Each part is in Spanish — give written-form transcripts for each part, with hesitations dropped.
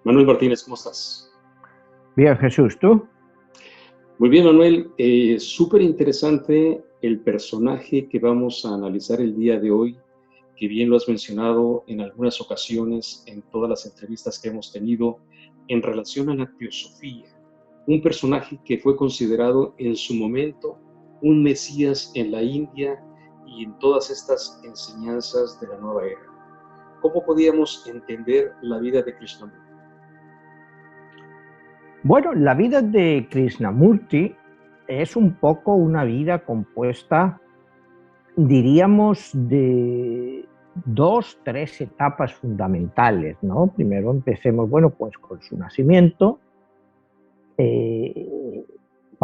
Manuel Martínez, ¿cómo estás? Bien, Jesús, ¿tú? Muy bien, Manuel. Súper interesante el personaje que vamos a analizar el día de hoy, que bien lo has mencionado en algunas ocasiones en todas las entrevistas que hemos tenido en relación a la teosofía. Un personaje que fue considerado en su momento un mesías en la India y en todas estas enseñanzas de la nueva era. ¿Cómo podíamos entender la vida de Krishnamurti? Bueno, la vida de Krishnamurti es un poco una vida compuesta, diríamos, de dos, tres etapas fundamentales, ¿no? Primero empecemos, bueno, pues con su nacimiento. Eh,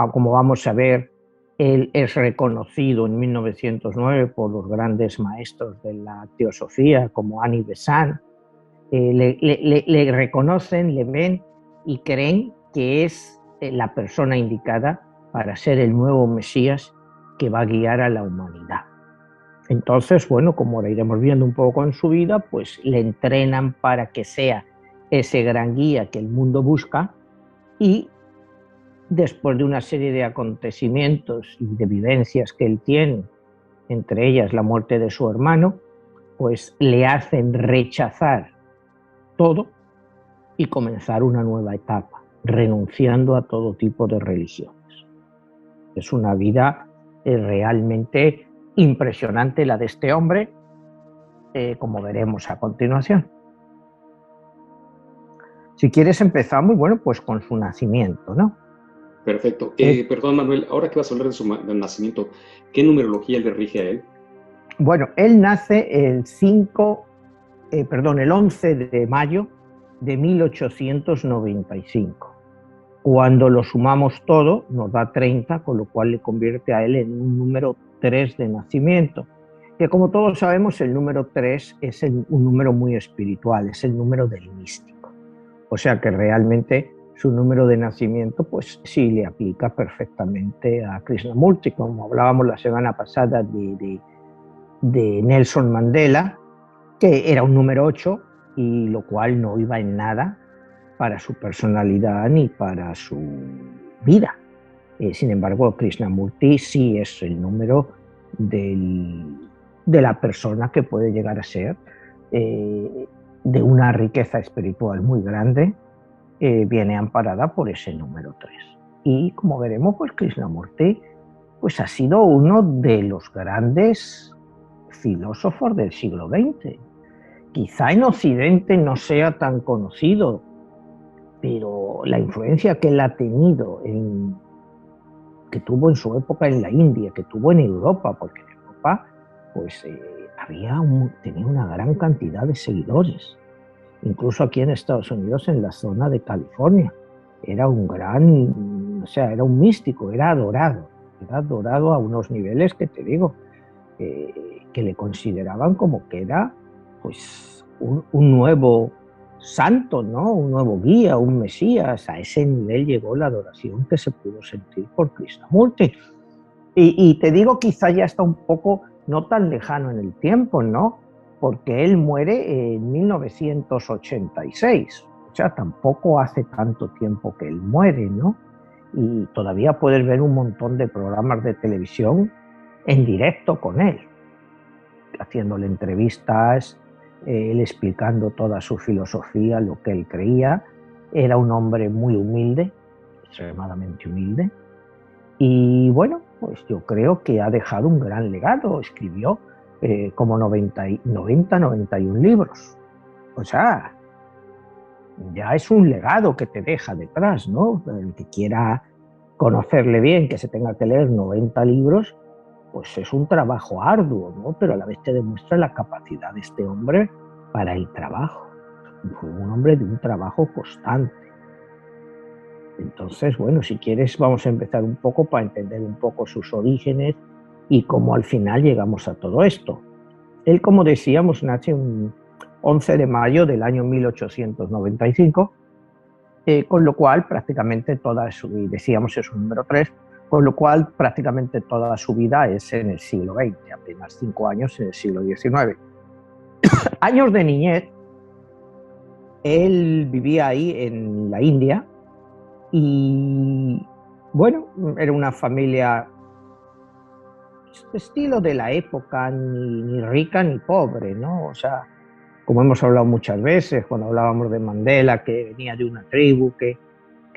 Como vamos a ver, él es reconocido en 1909 por los grandes maestros de la teosofía como Ani Besant. Le reconocen, le ven y creen que es la persona indicada para ser el nuevo Mesías que va a guiar a la humanidad. Entonces, bueno, como ahora iremos viendo un poco en su vida, pues le entrenan para que sea ese gran guía que el mundo busca y después de una serie de acontecimientos y de vivencias que él tiene, entre ellas la muerte de su hermano, pues le hacen rechazar todo y comenzar una nueva etapa, renunciando a todo tipo de religiones. Es una vida realmente impresionante la de este hombre, como veremos a continuación. Si quieres empezamos, bueno, pues con su nacimiento, ¿no? Perfecto. Perdón, Manuel, ahora que vas a hablar de del nacimiento, ¿qué numerología le rige a él? Bueno, él nace el 11 de mayo de 1895. Cuando lo sumamos todo, nos da 30, con lo cual le convierte a él en un número 3 de nacimiento. Que como todos sabemos, el número 3 es un número muy espiritual, es el número del místico. O sea que realmente su número de nacimiento, pues sí le aplica perfectamente a Krishnamurti, como hablábamos la semana pasada de Nelson Mandela, que era un número 8, y lo cual no iba en nada para su personalidad ni para su vida. Sin embargo, Krishnamurti sí es el número de la persona que puede llegar a ser de una riqueza espiritual muy grande, viene amparada por ese número 3. Y como veremos, pues Krishnamurti pues, ha sido uno de los grandes filósofos del siglo XX. Quizá en Occidente no sea tan conocido, pero la influencia que él ha tenido, que tuvo en su época en la India, que tuvo en Europa, porque en Europa pues, tenía una gran cantidad de seguidores. Incluso aquí en Estados Unidos, en la zona de California, era era un místico, era adorado a unos niveles que te digo, que le consideraban como que era pues un nuevo santo, ¿no? Un nuevo guía, un mesías. A ese nivel llegó la adoración que se pudo sentir por Krishnamurti. Y te digo, quizá ya está un poco no tan lejano en el tiempo, ¿no? Porque él muere en 1986. O sea, tampoco hace tanto tiempo que él muere, ¿no? Y todavía puedes ver un montón de programas de televisión en directo con él, haciéndole entrevistas, él explicando toda su filosofía, lo que él creía. Era un hombre muy humilde, extremadamente humilde. Y bueno, pues yo creo que ha dejado un gran legado. Escribió como 91 libros. O sea, ya es un legado que te deja detrás, ¿no? El que quiera conocerle bien, que se tenga que leer 90 libros, pues es un trabajo arduo, ¿no? Pero a la vez te demuestra la capacidad de este hombre para el trabajo. Fue un hombre de un trabajo constante. Entonces, bueno, si quieres vamos a empezar un poco para entender un poco sus orígenes y cómo al final llegamos a todo esto. Él, como decíamos, nace un 11 de mayo del año 1895, con lo cual prácticamente toda su vida, decíamos es un número 3, con lo cual prácticamente toda su vida es en el siglo XX, apenas 5 años en el siglo XIX. Años de niñez Él vivía ahí en la India y, bueno, era una familia estilo de la época, ni rica ni pobre, ¿no? O sea, como hemos hablado muchas veces, cuando hablábamos de Mandela, que venía de una tribu que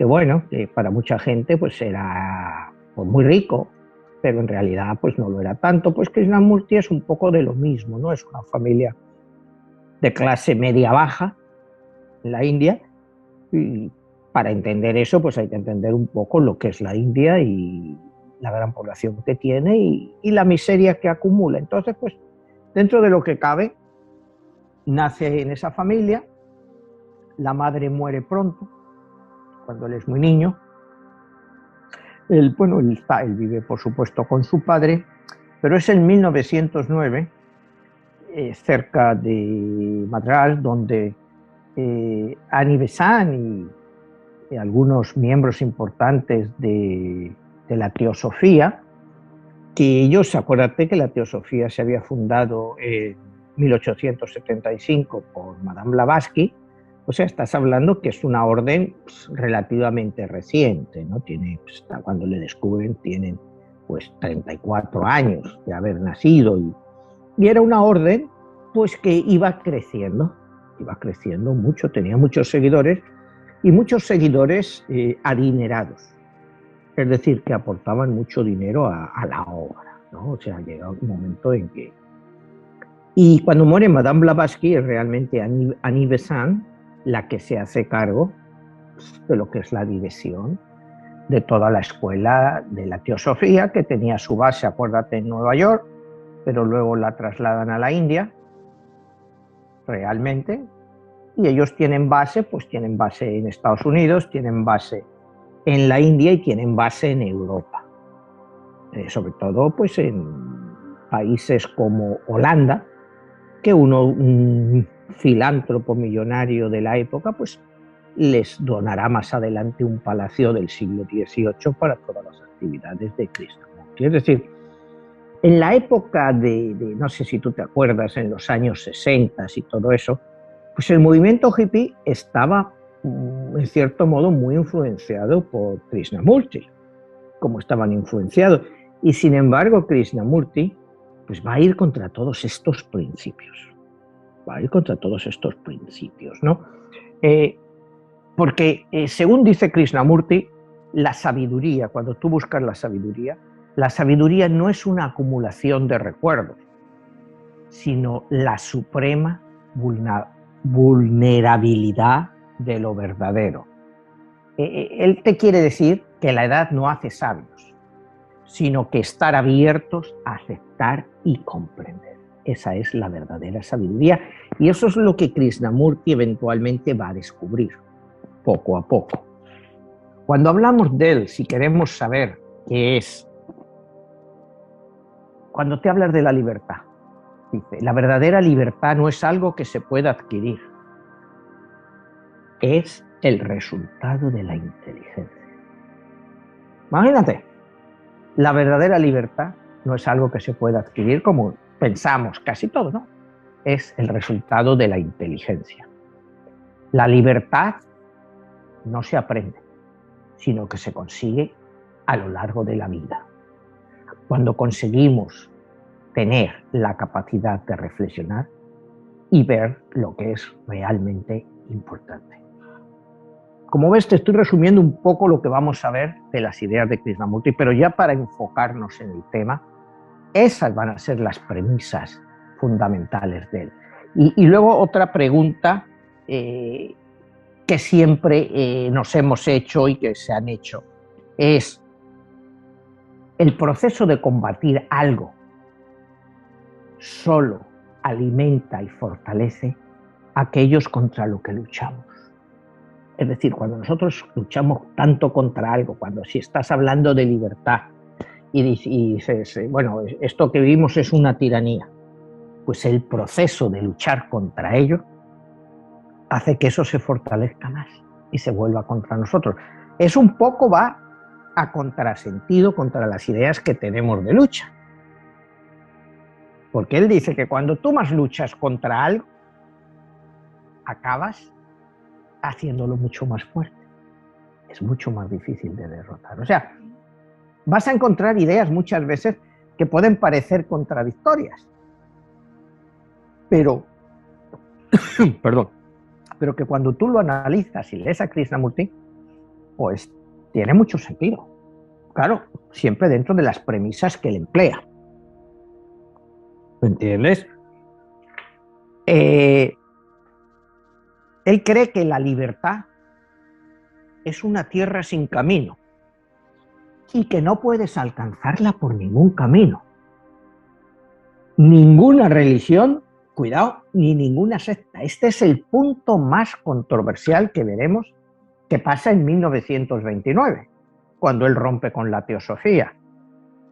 bueno, que para mucha gente pues era pues, muy rico, pero en realidad pues no lo era tanto. Pues Krishnamurti es un poco de lo mismo, ¿no? Es una familia de clase media-baja en la India, y para entender eso pues hay que entender un poco lo que es la India y la gran población que tiene y la miseria que acumula. Entonces, pues dentro de lo que cabe, nace en esa familia, la madre muere pronto, cuando él es muy niño. Bueno, él vive por supuesto con su padre, pero es en 1909, cerca de Madras, donde Annie Besant y algunos miembros importantes de la Teosofía, que ellos, acuérdate que la Teosofía se había fundado en 1875 por Madame Blavatsky. O sea, estás hablando que es una orden pues, relativamente reciente, ¿no? Cuando le descubren tienen pues 34 años de haber nacido y era una orden pues que iba creciendo mucho, tenía muchos seguidores y muchos seguidores adinerados, es decir, que aportaban mucho dinero a la obra, ¿no? O sea, llega un momento en que... Y cuando muere Madame Blavatsky es realmente Annie Besant la que se hace cargo de lo que es la dirección de toda la escuela de la Teosofía, que tenía su base, acuérdate, en Nueva York, pero luego la trasladan a la India, realmente, y ellos tienen base en Estados Unidos, tienen base en la India y tienen base en Europa, sobre todo pues en países como Holanda, que un filántropo millonario de la época pues les donará más adelante un palacio del siglo XVIII para todas las actividades de Krishnamurti. Es decir, en la época no sé si tú te acuerdas, en los años 60 y todo eso, pues el movimiento hippie estaba, en cierto modo, muy influenciado por Krishnamurti, como estaban influenciados. Y sin embargo, Krishnamurti pues va a ir contra todos estos principios. ¿No? Porque según dice Krishnamurti, la sabiduría, cuando tú buscas la sabiduría no es una acumulación de recuerdos, sino la suprema vulnerabilidad de lo verdadero. Él te quiere decir que la edad no hace sabios, sino que estar abiertos a aceptar y comprender. Esa es la verdadera sabiduría y eso es lo que Krishnamurti eventualmente va a descubrir, poco a poco. Cuando hablamos de él, si queremos saber qué es, cuando te hablas de la libertad, dice, la verdadera libertad no es algo que se pueda adquirir, es el resultado de la inteligencia. Imagínate, la verdadera libertad no es algo que se pueda adquirir como pensamos casi todo, ¿no? Es el resultado de la inteligencia. La libertad no se aprende, sino que se consigue a lo largo de la vida. Cuando conseguimos tener la capacidad de reflexionar y ver lo que es realmente importante. Como ves, te estoy resumiendo un poco lo que vamos a ver de las ideas de Krishnamurti, pero ya para enfocarnos en el tema, esas van a ser las premisas fundamentales de él. Y luego otra pregunta que siempre nos hemos hecho y que se han hecho es el proceso de combatir algo solo alimenta y fortalece a aquellos contra lo que luchamos. Es decir, cuando nosotros luchamos tanto contra algo, cuando si estás hablando de libertad y dices, bueno, esto que vivimos es una tiranía, pues el proceso de luchar contra ello hace que eso se fortalezca más y se vuelva contra nosotros. Es un poco va a contrasentido contra las ideas que tenemos de lucha. Porque él dice que cuando tú más luchas contra algo, acabas haciéndolo mucho más fuerte. Es mucho más difícil de derrotar. O sea, vas a encontrar ideas muchas veces que pueden parecer contradictorias, pero, perdón, pero que cuando tú lo analizas y lees a Krishnamurti, pues tiene mucho sentido. Claro, siempre dentro de las premisas que él emplea. ¿Me entiendes? Él cree que la libertad es una tierra sin camino y que no puedes alcanzarla por ningún camino. Ninguna religión, cuidado, ni ninguna secta. Este es el punto más controversial que veremos que pasa en 1929, cuando él rompe con la teosofía.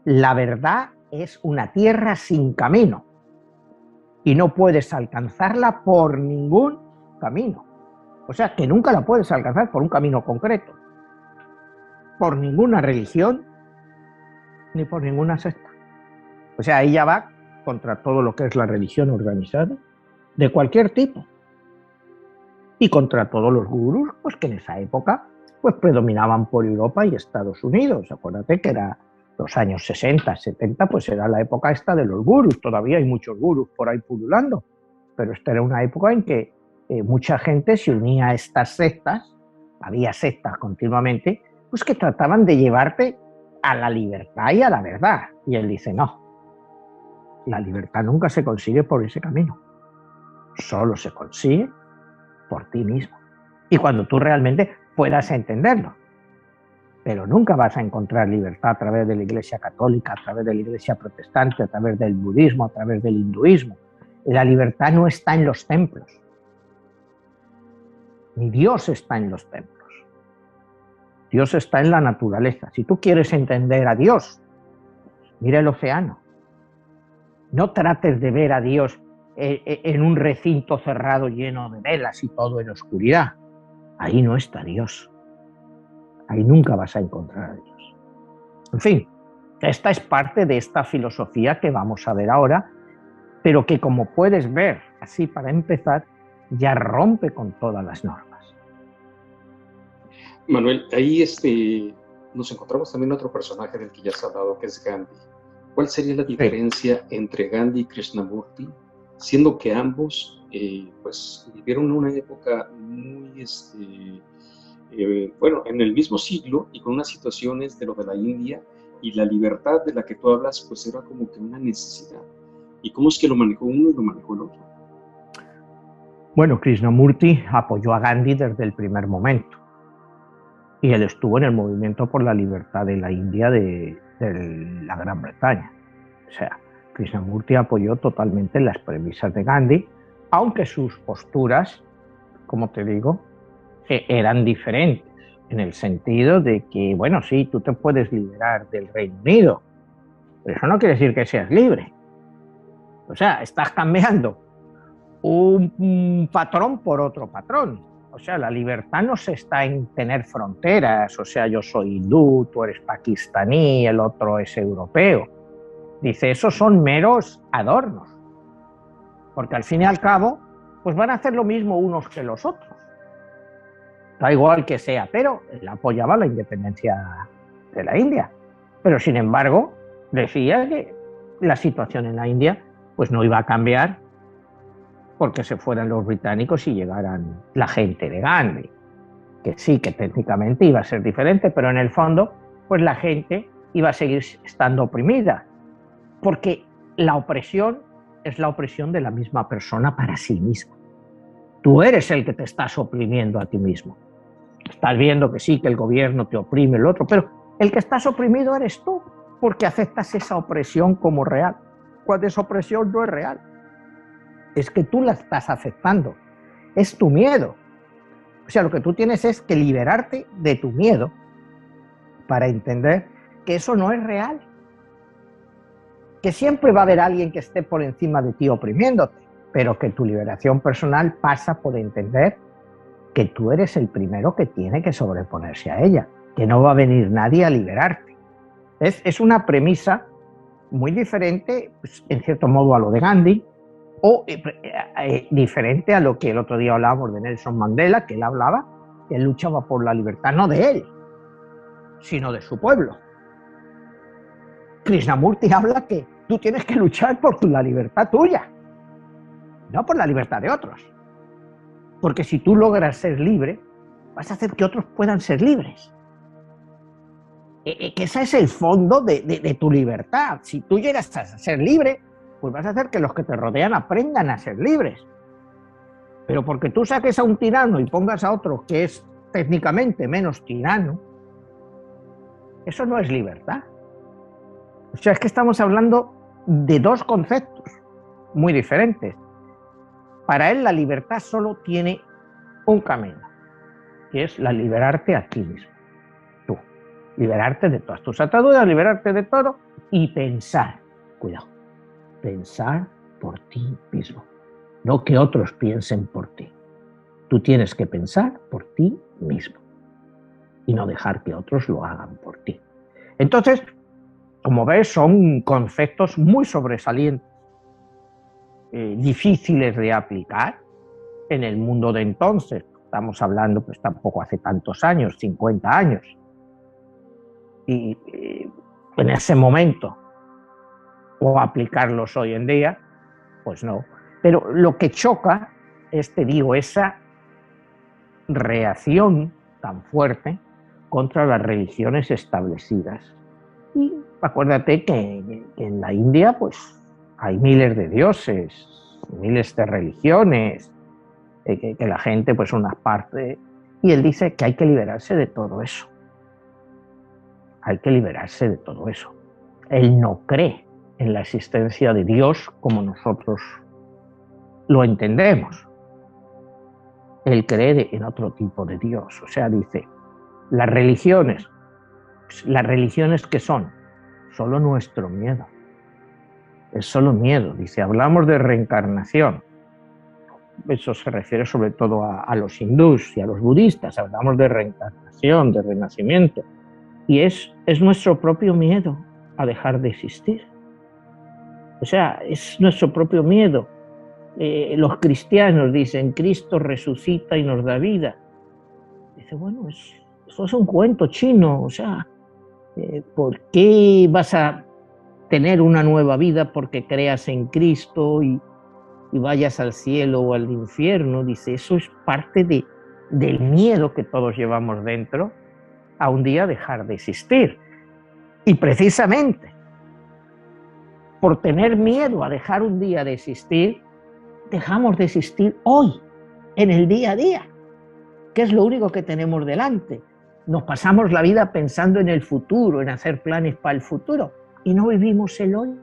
La verdad es una tierra sin camino y no puedes alcanzarla por ningún camino. O sea, que nunca la puedes alcanzar por un camino concreto, por ninguna religión ni por ninguna secta. O sea, ella va contra todo lo que es la religión organizada de cualquier tipo y contra todos los gurús, pues que en esa época pues predominaban por Europa y Estados Unidos. Acuérdate que era los años 60, 70, pues era la época esta de los gurús. Todavía hay muchos gurús por ahí pululando, pero esta era una época en que mucha gente se unía a estas sectas, había sectas continuamente, pues que trataban de llevarte a la libertad y a la verdad. Y él dice, no, la libertad nunca se consigue por ese camino, solo se consigue por ti mismo. Y cuando tú realmente puedas entenderlo. Pero nunca vas a encontrar libertad a través de la Iglesia católica, a través de la Iglesia protestante, a través del budismo, a través del hinduismo. La libertad no está en los templos. Ni Dios está en los templos. Dios está en la naturaleza. Si tú quieres entender a Dios, mira el océano. No trates de ver a Dios en un recinto cerrado lleno de velas y todo en oscuridad. Ahí no está Dios. Ahí nunca vas a encontrar a Dios. En fin, esta es parte de esta filosofía que vamos a ver ahora, pero que, como puedes ver, así para empezar, ya rompe con todas las normas. Manuel, ahí nos encontramos también otro personaje del que ya has hablado, que es Gandhi. ¿Cuál sería la diferencia entre Gandhi y Krishnamurti, siendo que ambos pues vivieron una época muy, bueno, en el mismo siglo y con unas situaciones de lo de la India, y la libertad de la que tú hablas pues era como que una necesidad? ¿Y cómo es que lo manejó uno y lo manejó el otro? Bueno, Krishnamurti apoyó a Gandhi desde el primer momento. Y él estuvo en el movimiento por la libertad de la India de la Gran Bretaña. O sea, Krishnamurti apoyó totalmente las premisas de Gandhi, aunque sus posturas, como te digo, eran diferentes, en el sentido de que, bueno, sí, tú te puedes liberar del Reino Unido, pero eso no quiere decir que seas libre. O sea, estás cambiando un patrón por otro patrón. O sea, la libertad no se está en tener fronteras. O sea, yo soy hindú, tú eres pakistaní, el otro es europeo. Dice, esos son meros adornos. Porque al fin y al cabo, pues van a hacer lo mismo unos que los otros. Da igual que sea, pero él apoyaba la independencia de la India. Pero sin embargo, decía que la situación en la India pues no iba a cambiar porque se fueran los británicos y llegaran la gente de Gandhi. Que sí, que técnicamente iba a ser diferente, pero en el fondo, pues la gente iba a seguir estando oprimida. Porque la opresión es la opresión de la misma persona para sí misma. Tú eres el que te estás oprimiendo a ti mismo. Estás viendo que sí, que el gobierno te oprime, el otro, pero el que estás oprimido eres tú, porque aceptas esa opresión como real, cuando esa opresión no es real. Es que tú la estás aceptando, es tu miedo. O sea, lo que tú tienes es que liberarte de tu miedo para entender que eso no es real, que siempre va a haber alguien que esté por encima de ti oprimiéndote, pero que tu liberación personal pasa por entender que tú eres el primero que tiene que sobreponerse a ella, que no va a venir nadie a liberarte. Es una premisa muy diferente, pues, en cierto modo, a lo de Gandhi, O diferente a lo que el otro día hablábamos de Nelson Mandela, que él luchaba por la libertad, no de él, sino de su pueblo. Krishnamurti habla que tú tienes que luchar por la libertad tuya, no por la libertad de otros. Porque si tú logras ser libre, vas a hacer que otros puedan ser libres. Que ese es el fondo de tu libertad. Si tú llegas a ser libre, pues vas a hacer que los que te rodean aprendan a ser libres. Pero porque tú saques a un tirano y pongas a otro que es técnicamente menos tirano, eso no es libertad. O sea, es que estamos hablando de dos conceptos muy diferentes. Para él la libertad solo tiene un camino, que es la liberarte a ti mismo. Tú, liberarte de todas tus ataduras, liberarte de todo y pensar, cuidado, pensar por ti mismo, no que otros piensen por ti. Tú tienes que pensar por ti mismo y no dejar que otros lo hagan por ti. Entonces, como ves, son conceptos muy sobresalientes, difíciles de aplicar en el mundo de entonces. Estamos hablando, pues tampoco hace tantos años, 50 años. Y en ese momento, o aplicarlos hoy en día, pues no. Pero lo que choca es, te digo, esa reacción tan fuerte contra las religiones establecidas. Y acuérdate que en la India pues hay miles de dioses, miles de religiones, que la gente pues una parte, y él dice que hay que liberarse de todo eso. Hay que liberarse de todo eso. Él no cree en la existencia de Dios como nosotros lo entendemos. Él cree en otro tipo de Dios. O sea, dice, las religiones que son solo nuestro miedo. Es solo miedo. Dice, hablamos de reencarnación. Eso se refiere sobre todo a los hindús y a los budistas. Hablamos de reencarnación, de renacimiento. Y es nuestro propio miedo a dejar de existir. O sea, es nuestro propio miedo. Los cristianos dicen, Cristo resucita y nos da vida. Dice, bueno, eso es un cuento chino. O sea, ¿por qué vas a tener una nueva vida porque creas en Cristo y vayas al cielo o al infierno? Dice, eso es parte del miedo que todos llevamos dentro a un día dejar de existir. Y precisamente por tener miedo a dejar un día de existir, dejamos de existir hoy, en el día a día, que es lo único que tenemos delante. Nos pasamos la vida pensando en el futuro, en hacer planes para el futuro, y no vivimos el hoy.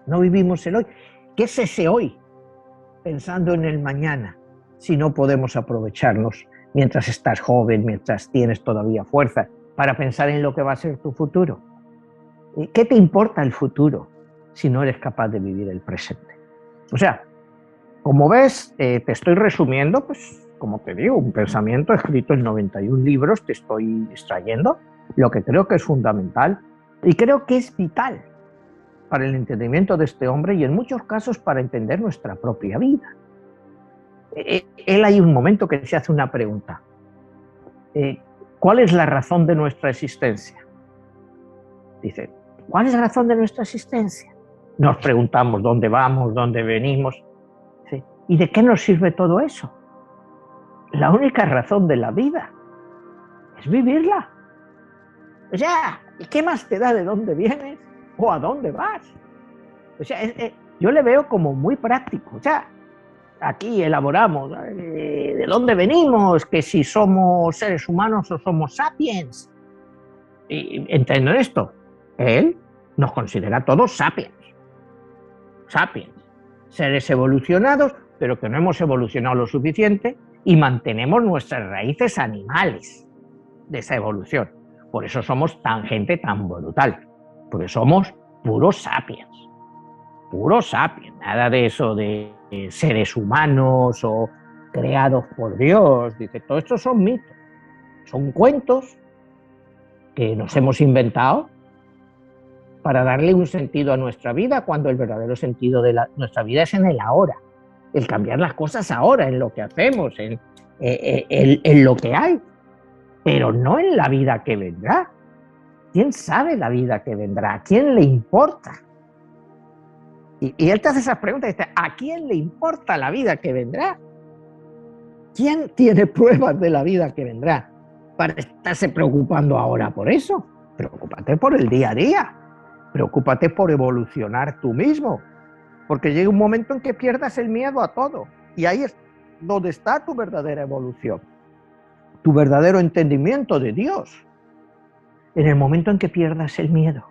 No vivimos el hoy. ¿Qué es ese hoy? Pensando en el mañana, si no podemos aprovecharnos mientras estás joven, mientras tienes todavía fuerza, para pensar en lo que va a ser tu futuro. ¿Qué te importa el futuro si no eres capaz de vivir el presente? O sea, como ves, te estoy resumiendo, pues, como te digo, un pensamiento escrito en 91 libros, te estoy extrayendo lo que creo que es fundamental y creo que es vital para el entendimiento de este hombre y en muchos casos para entender nuestra propia vida. Él hay un momento que se hace una pregunta. ¿Cuál es la razón de nuestra existencia? Dice, ¿cuál es la razón de nuestra existencia? Nos preguntamos dónde vamos, dónde venimos. ¿Sí? ¿Y de qué nos sirve todo eso? La única razón de la vida es vivirla. O sea, ¿y qué más te da de dónde vienes o a dónde vas? O sea, yo le veo como muy práctico. O sea, aquí elaboramos de dónde venimos, que si somos seres humanos o somos sapiens. Y entiendo esto. Él nos considera todos sapiens. Sapiens. Seres evolucionados, pero que no hemos evolucionado lo suficiente y mantenemos nuestras raíces animales de esa evolución. Por eso somos gente tan brutal. Porque somos puros sapiens. Puros sapiens. Nada de eso de seres humanos o creados por Dios. Dice, todo esto son mitos. Son cuentos que nos hemos inventado para darle un sentido a nuestra vida, cuando el verdadero sentido de nuestra vida es en el ahora, el cambiar las cosas ahora, en lo que hacemos, en lo que hay, pero no en la vida que vendrá. ¿Quién sabe la vida que vendrá? ¿A quién le importa? Y él te hace esas preguntas, ¿a quién le importa la vida que vendrá? ¿Quién tiene pruebas de la vida que vendrá para estarse preocupando ahora por eso? Preocúpate por el día a día, preocúpate por evolucionar tú mismo, porque llega un momento en que pierdas el miedo a todo, y ahí es donde está tu verdadera evolución, tu verdadero entendimiento de Dios, en el momento en que pierdas el miedo,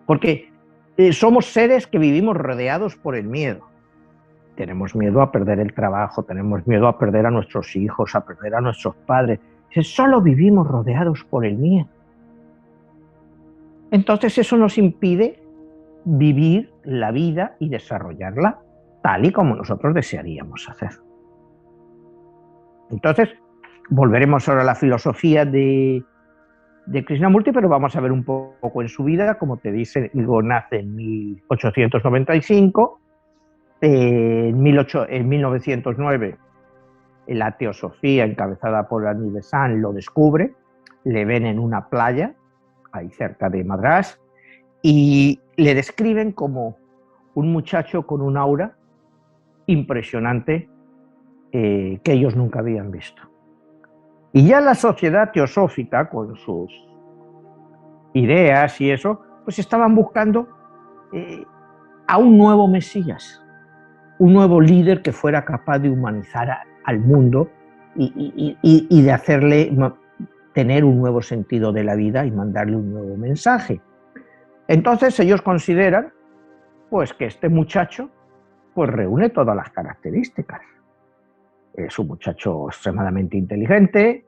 porque somos seres que vivimos rodeados por el miedo. Tenemos miedo a perder el trabajo, tenemos miedo a perder a nuestros hijos, a perder a nuestros padres. Solo vivimos rodeados por el miedo. Entonces eso nos impide vivir la vida y desarrollarla tal y como nosotros desearíamos hacer. Entonces, volveremos ahora a la filosofía de Krishnamurti, pero vamos a ver un poco en su vida. Como te dice, nace en 1895, en 1909 la teosofía encabezada por Annie Besant lo descubre, le ven en una playa, ahí cerca de Madrás, y le describen como un muchacho con un aura impresionante que ellos nunca habían visto. Y ya la sociedad teosófica, con sus ideas y eso, pues estaban buscando a un nuevo Mesías, un nuevo líder que fuera capaz de humanizar al mundo y de hacerle tener un nuevo sentido de la vida y mandarle un nuevo mensaje. Entonces ellos consideran pues que este muchacho pues reúne todas las características. Es un muchacho extremadamente inteligente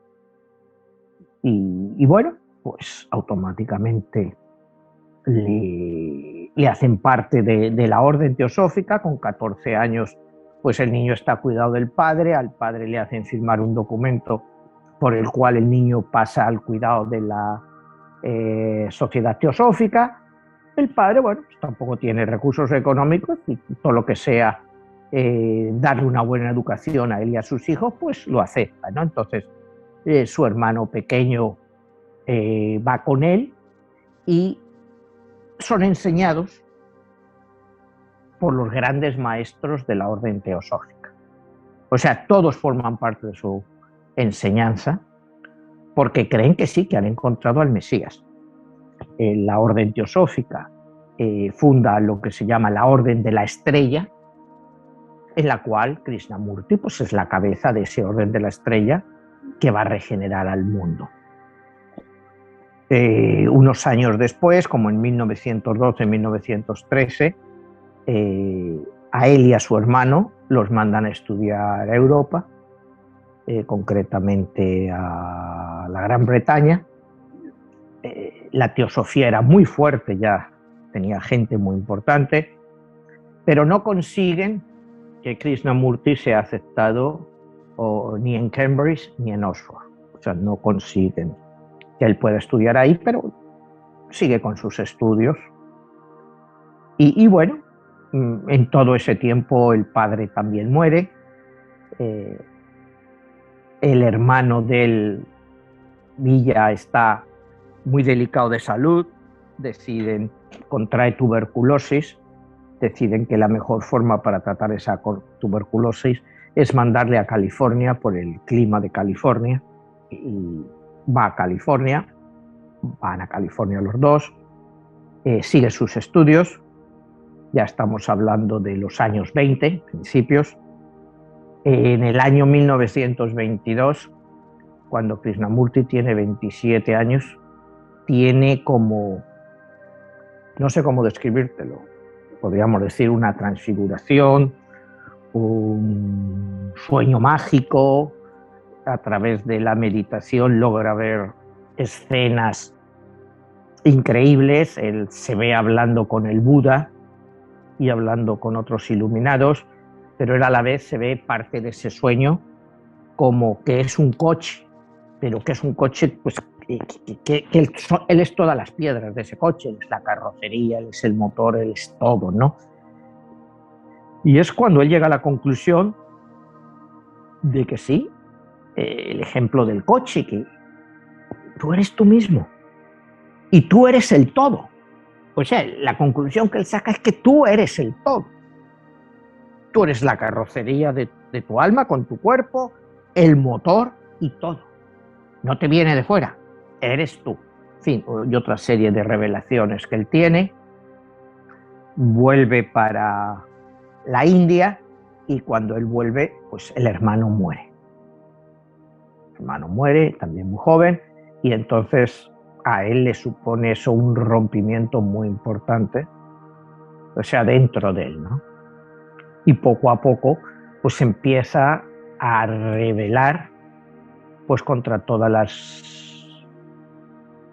y bueno, pues automáticamente le hacen parte de la orden teosófica. Con 14 años pues el niño está a cuidado del padre, al padre le hacen firmar un documento por el cual el niño pasa al cuidado de la sociedad teosófica. El padre, bueno, pues tampoco tiene recursos económicos y todo lo que sea darle una buena educación a él y a sus hijos, pues lo acepta, ¿no? Entonces su hermano pequeño va con él y son enseñados por los grandes maestros de la orden teosófica. O sea, todos forman parte de su enseñanza porque creen que sí, que han encontrado al Mesías. La orden teosófica funda lo que se llama la Orden de la Estrella, en la cual Krishnamurti pues, es la cabeza de ese Orden de la Estrella que va a regenerar al mundo. Unos años después, como en 1912-1913, a él y a su hermano los mandan a estudiar a Europa, concretamente a la Gran Bretaña. La teosofía era muy fuerte, ya tenía gente muy importante, pero no consiguen que Krishnamurti sea aceptado ni en Cambridge ni en Oxford. O sea, no consiguen que él pueda estudiar ahí, pero sigue con sus estudios. Y bueno, en todo ese tiempo el padre también muere, el hermano del Villa está muy delicado de salud, contrae tuberculosis, deciden que la mejor forma para tratar esa tuberculosis es mandarle a California por el clima de California, y va a California, van a California los dos, sigue sus estudios, ya estamos hablando de los años 20, principios. En el año 1922, cuando Krishnamurti tiene 27 años, tiene como, no sé cómo describírtelo, podríamos decir una transfiguración, un sueño mágico. A través de la meditación logra ver escenas increíbles. Él se ve hablando con el Buda y hablando con otros iluminados, pero él a la vez se ve parte de ese sueño como que es un coche, pero que es un coche pues, él es todas las piedras de ese coche, él es la carrocería, él es el motor, él es todo, ¿no? Y es cuando él llega a la conclusión de que sí, el ejemplo del coche, que tú eres tú mismo y tú eres el todo. O sea, la conclusión que él saca es que tú eres el todo. Tú eres la carrocería de tu alma con tu cuerpo, el motor y todo. No te viene de fuera, eres tú. En fin, y otra serie de revelaciones que él tiene. Vuelve para la India y cuando él vuelve, pues el hermano muere. El hermano muere, también muy joven, y entonces a él le supone eso un rompimiento muy importante, o sea, dentro de él, ¿no? Y poco a poco, pues empieza a rebelar, pues contra todas las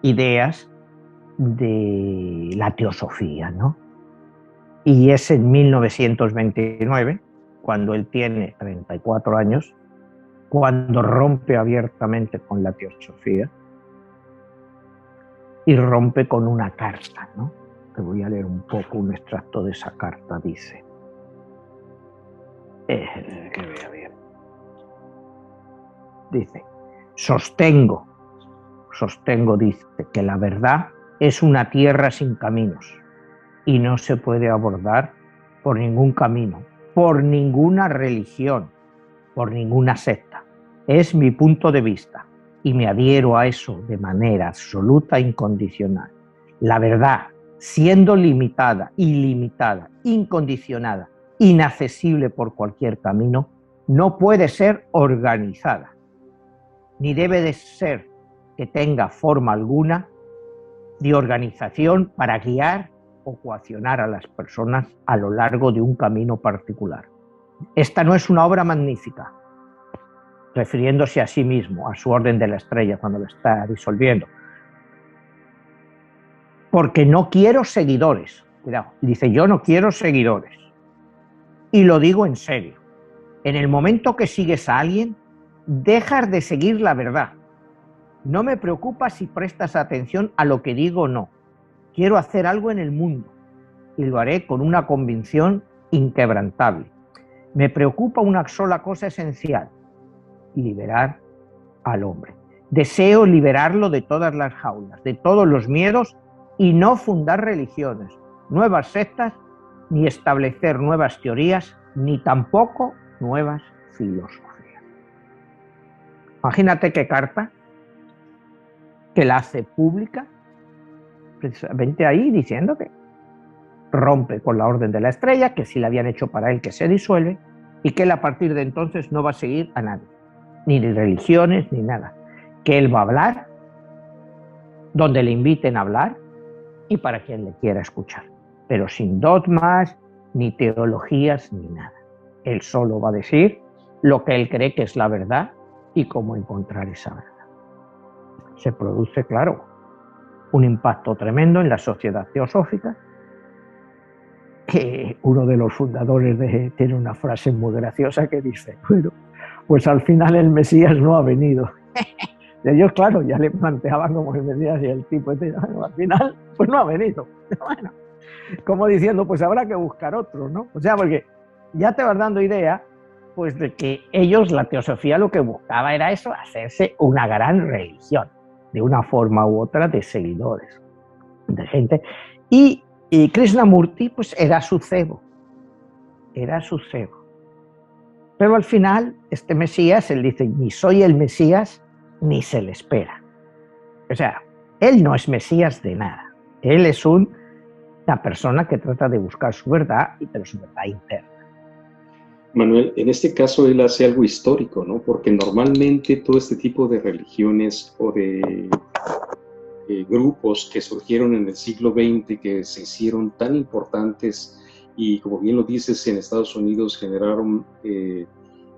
ideas de la teosofía, ¿no? Y es en 1929, cuando él tiene 34 años, cuando rompe abiertamente con la teosofía y rompe con una carta, ¿no? Te voy a leer un poco un extracto de esa carta. Dice, que vea bien. Dice, sostengo, dice, que la verdad es una tierra sin caminos y no se puede abordar por ningún camino, por ninguna religión, por ninguna secta. Es mi punto de vista y me adhiero a eso de manera absoluta e incondicional. La verdad, siendo limitada, ilimitada, incondicionada, inaccesible por cualquier camino, no puede ser organizada, ni debe de ser que tenga forma alguna de organización para guiar o coaccionar a las personas a lo largo de un camino particular. Esta no es una obra magnífica, refiriéndose a sí mismo, a su orden de la estrella cuando lo está disolviendo. Porque no quiero seguidores. Cuidado, dice, yo no quiero seguidores. Y lo digo en serio. En el momento que sigues a alguien, dejas de seguir la verdad. No me preocupa si prestas atención a lo que digo o no. Quiero hacer algo en el mundo y lo haré con una convicción inquebrantable. Me preocupa una sola cosa esencial: liberar al hombre. Deseo liberarlo de todas las jaulas, de todos los miedos y no fundar religiones, nuevas sectas, ni establecer nuevas teorías, ni tampoco nuevas filosofías. Imagínate qué carta que la hace pública, precisamente ahí diciendo que rompe con la orden de la estrella, que si la habían hecho para él, que se disuelve, y que él a partir de entonces no va a seguir a nadie, ni de religiones, ni nada. Que él va a hablar donde le inviten a hablar y para quien le quiera escuchar, pero sin dogmas, ni teologías, ni nada. Él solo va a decir lo que él cree que es la verdad y cómo encontrar esa verdad. Se produce, claro, un impacto tremendo en la sociedad teosófica, que uno de los fundadores tiene una frase muy graciosa que dice, bueno, pues al final el Mesías no ha venido. Ellos, claro, ya le planteaban como el Mesías y el tipo, bueno, al final, pues no ha venido. Bueno, como diciendo, pues habrá que buscar otro, ¿no? O sea, porque ya te vas dando idea, pues de que ellos, la teosofía, lo que buscaba era eso, hacerse una gran religión, de una forma u otra, de seguidores, de gente. Y Krishnamurti, pues era su cebo. Pero al final, este Mesías, él dice, ni soy el Mesías, ni se le espera. O sea, él no es Mesías de nada. Él es una persona que trata de buscar su verdad, pero su verdad interna. Manuel, en este caso él hace algo histórico, ¿no? Porque normalmente todo este tipo de religiones o de grupos que surgieron en el siglo XX, que se hicieron tan importantes y, como bien lo dices, en Estados Unidos generaron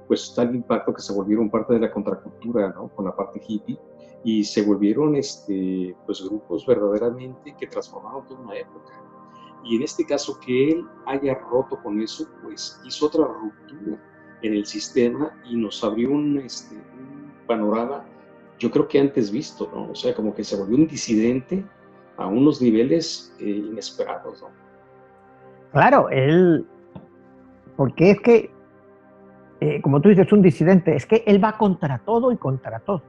pues tal impacto que se volvieron parte de la contracultura, ¿no? Con la parte hippie, y se volvieron pues grupos verdaderamente que transformaron toda una época. Y en este caso, que él haya roto con eso, pues hizo otra ruptura en el sistema y nos abrió un panorama yo creo que antes visto, ¿no? O sea, como que se volvió un disidente a unos niveles inesperados, ¿no? Claro, él, porque es que, como tú dices, un disidente, es que él va contra todo y contra todos.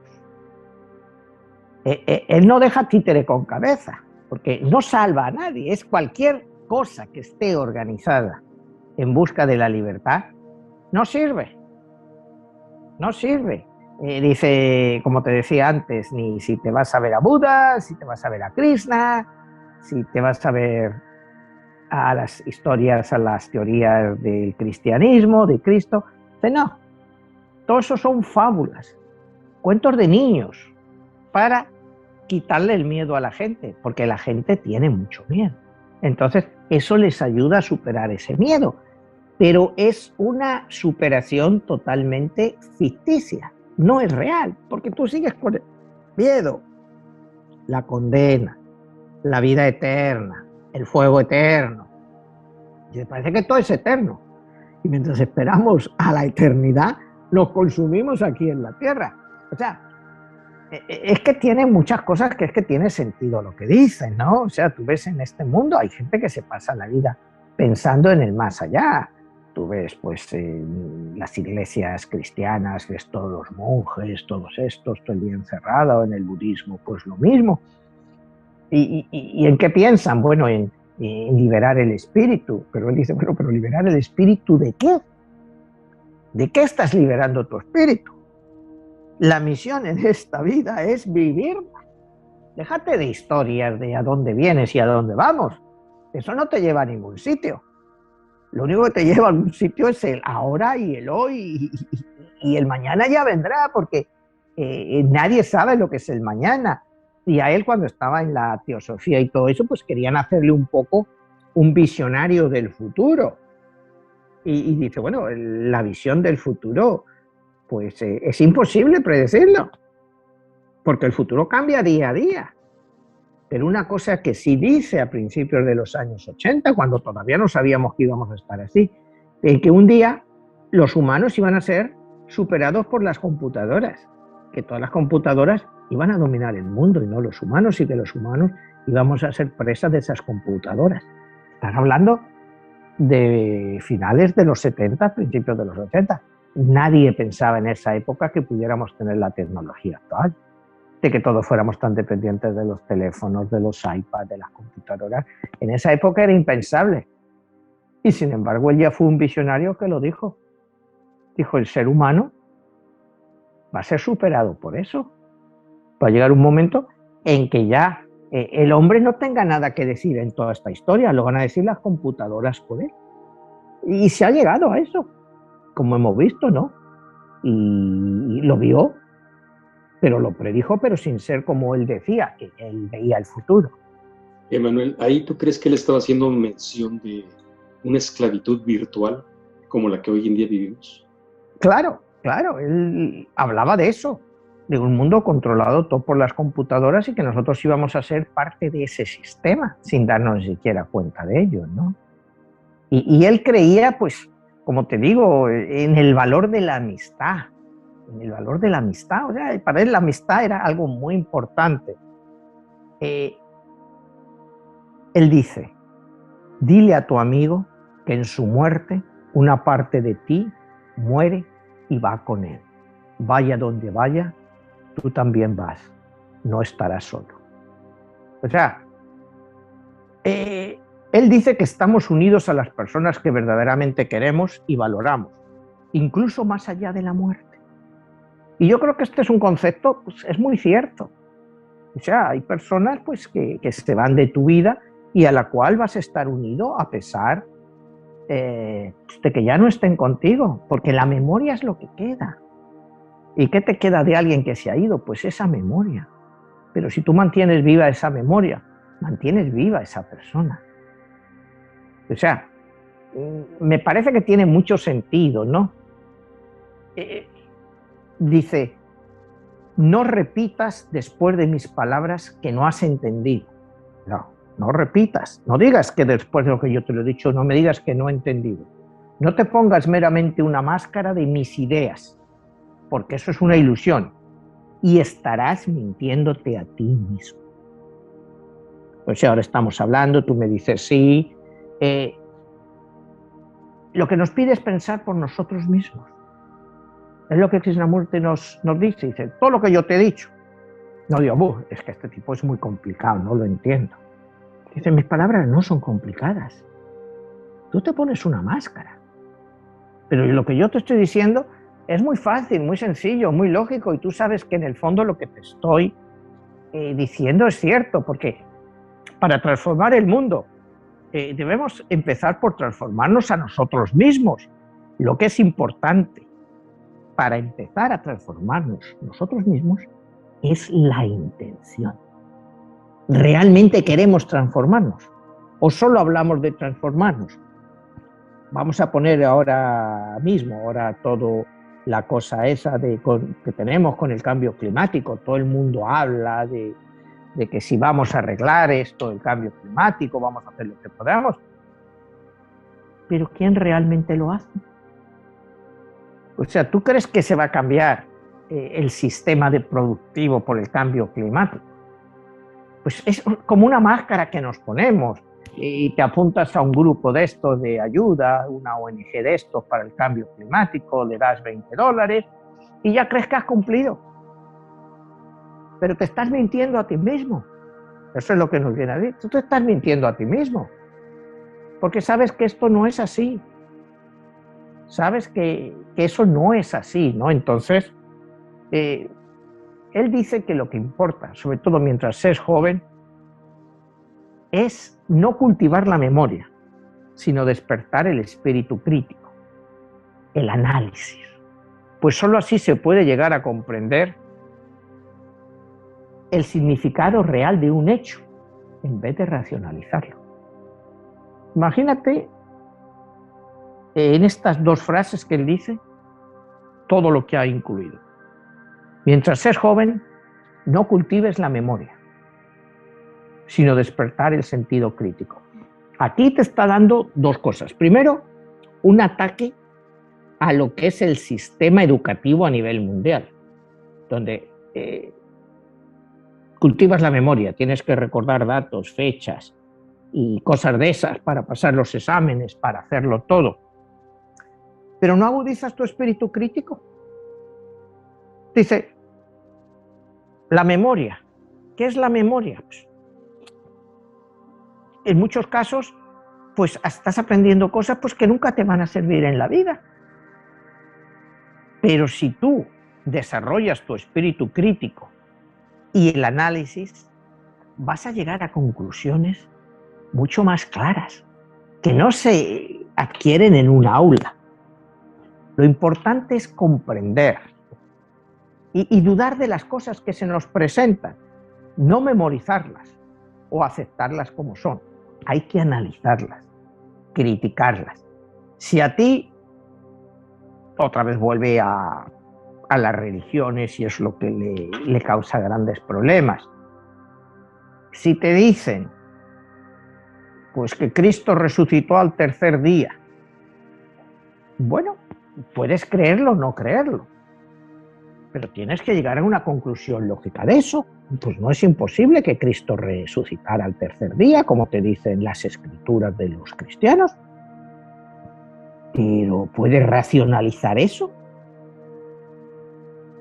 Él no deja títere con cabeza, porque no salva a nadie, es cualquier cosa que esté organizada en busca de la libertad, no sirve, no sirve. Dice, como te decía antes, ni si te vas a ver a Buda, si te vas a ver a Krishna, si te vas a ver a las historias, a las teorías del cristianismo, de Cristo. Dice, no, todo eso son fábulas, cuentos de niños, para quitarle el miedo a la gente, porque la gente tiene mucho miedo. Entonces, eso les ayuda a superar ese miedo, pero es una superación totalmente ficticia, no es real, porque tú sigues con el miedo, la condena, la vida eterna, el fuego eterno. Y me parece que todo es eterno. Y mientras esperamos a la eternidad, nos consumimos aquí en la tierra. O sea, es que tiene muchas cosas que es que tiene sentido lo que dicen, ¿no? O sea, tú ves en este mundo, hay gente que se pasa la vida pensando en el más allá. Tú ves, pues, las iglesias cristianas, ves todos los monjes, todos estos, todo el día encerrado, en el budismo, pues lo mismo. ¿Y en qué piensan? Bueno, en liberar el espíritu. Pero él dice, bueno, pero ¿liberar el espíritu de qué? ¿De qué estás liberando tu espíritu? La misión en esta vida es vivirla. Déjate de historias de a dónde vienes y a dónde vamos. Eso no te lleva a ningún sitio. Lo único que te lleva a algún sitio es el ahora y el hoy. Y el mañana ya vendrá, porque nadie sabe lo que es el mañana. Y a él, cuando estaba en la teosofía y todo eso, pues querían hacerle un poco un visionario del futuro. Y dice, bueno, la visión del futuro, pues es imposible predecirlo, porque el futuro cambia día a día. Pero una cosa que sí dice a principios de los años 80, cuando todavía no sabíamos que íbamos a estar así, es que un día los humanos iban a ser superados por las computadoras, que todas las computadoras iban a dominar el mundo y no los humanos, y que los humanos íbamos a ser presas de esas computadoras. Estás hablando de finales de los 70, principios de los 80. Nadie pensaba en esa época que pudiéramos tener la tecnología actual, de que todos fuéramos tan dependientes de los teléfonos, de los iPads, de las computadoras. En esa época era impensable. Y sin embargo, él ya fue un visionario que lo dijo. Dijo, el ser humano va a ser superado por eso. Va a llegar un momento en que ya el hombre no tenga nada que decir en toda esta historia, lo van a decir las computadoras por él. Y se ha llegado a eso, como hemos visto, ¿no? Y lo vio, pero lo predijo, pero sin ser como él decía, que él veía el futuro. Emanuel, ¿ahí tú crees que él estaba haciendo mención de una esclavitud virtual como la que hoy en día vivimos? Claro, claro, él hablaba de eso, de un mundo controlado todo por las computadoras y que nosotros íbamos a ser parte de ese sistema sin darnos ni siquiera cuenta de ello, ¿no? Y él creía, pues, como te digo, en el valor de la amistad, en el valor de la amistad. O sea, para él la amistad era algo muy importante. Él dice, dile a tu amigo que en su muerte una parte de ti muere y va con él. Vaya donde vaya, tú también vas, no estarás solo. O sea, él dice que estamos unidos a las personas que verdaderamente queremos y valoramos, incluso más allá de la muerte. Y yo creo que este es un concepto, pues, es muy cierto. O sea, hay personas, pues, que se van de tu vida y a la cual vas a estar unido a pesar de que ya no estén contigo, porque la memoria es lo que queda. ¿Y qué te queda de alguien que se ha ido? Pues esa memoria. Pero si tú mantienes viva esa memoria, mantienes viva esa persona. O sea, me parece que tiene mucho sentido, ¿no? Dice, no repitas después de mis palabras que no has entendido. No repitas, no digas que después de lo que yo te lo he dicho, no me digas que no he entendido. No te pongas meramente una máscara de mis ideas, porque eso es una ilusión. y estarás mintiéndote a ti mismo. Pues ahora estamos hablando, tú me dices sí. Lo que nos pide es pensar por nosotros mismos. Es lo que Krishnamurti nos dice, todo lo que yo te he dicho. No digo, es que este tipo es muy complicado, no lo entiendo. Dice, mis palabras no son complicadas. Tú te pones una máscara. Pero lo que yo te estoy diciendo es muy fácil, muy sencillo, muy lógico, y tú sabes que en el fondo lo que te estoy diciendo es cierto, porque para transformar el mundo debemos empezar por transformarnos a nosotros mismos. Lo que es importante para empezar a transformarnos nosotros mismos es la intención. ¿Realmente queremos transformarnos? ¿O solo hablamos de transformarnos? Vamos a poner ahora todo la cosa esa que tenemos con el cambio climático. Todo el mundo habla de que si vamos a arreglar esto, el cambio climático, vamos a hacer lo que podamos. Pero ¿quién realmente lo hace? O sea, ¿tú crees que se va a cambiar el sistema productivo por el cambio climático? Pues es como una máscara que nos ponemos y te apuntas a un grupo de estos de ayuda, una ONG de estos para el cambio climático, le das $20 y ya crees que has cumplido. Pero te estás mintiendo a ti mismo. Eso es lo que nos viene a decir. Tú te estás mintiendo a ti mismo. Porque sabes que esto no es así. Sabes que eso no es así, ¿no? Entonces, él dice que lo que importa, sobre todo mientras es joven, es no cultivar la memoria, sino despertar el espíritu crítico, el análisis. Pues solo así se puede llegar a comprender el significado real de un hecho, en vez de racionalizarlo. Imagínate en estas dos frases que él dice, todo lo que ha incluido. Mientras es joven, no cultives la memoria, sino despertar el sentido crítico. Aquí te está dando dos cosas. Primero, un ataque a lo que es el sistema educativo a nivel mundial, donde cultivas la memoria, tienes que recordar datos, fechas y cosas de esas para pasar los exámenes, para hacerlo todo. Pero no agudizas tu espíritu crítico. Dice, la memoria. ¿Qué es la memoria? Pues, en muchos casos, pues estás aprendiendo cosas pues, que nunca te van a servir en la vida. Pero si tú desarrollas tu espíritu crítico y el análisis, vas a llegar a conclusiones mucho más claras, que no se adquieren en un aula. Lo importante es comprender y dudar de las cosas que se nos presentan, no memorizarlas o aceptarlas como son. Hay que analizarlas, criticarlas. Si a ti, otra vez vuelve a las religiones y es lo que le causa grandes problemas. Si te dicen pues que Cristo resucitó al tercer día, bueno, puedes creerlo o no creerlo, pero tienes que llegar a una conclusión lógica de eso. Pues no es imposible que Cristo resucitara al tercer día, como te dicen las escrituras de los cristianos, pero ¿puedes racionalizar eso?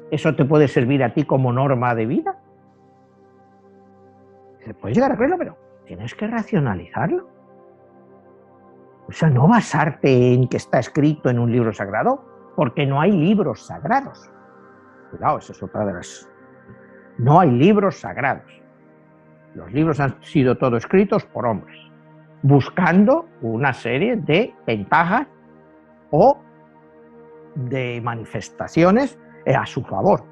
¿Eso te puede servir a ti como norma de vida? Puedes llegar a creerlo, pero tienes que racionalizarlo. O sea, no basarte en que está escrito en un libro sagrado, porque no hay libros sagrados. Cuidado, esa es otra de las... No hay libros sagrados. Los libros han sido todos escritos por hombres, buscando una serie de ventajas o de manifestaciones a su favor.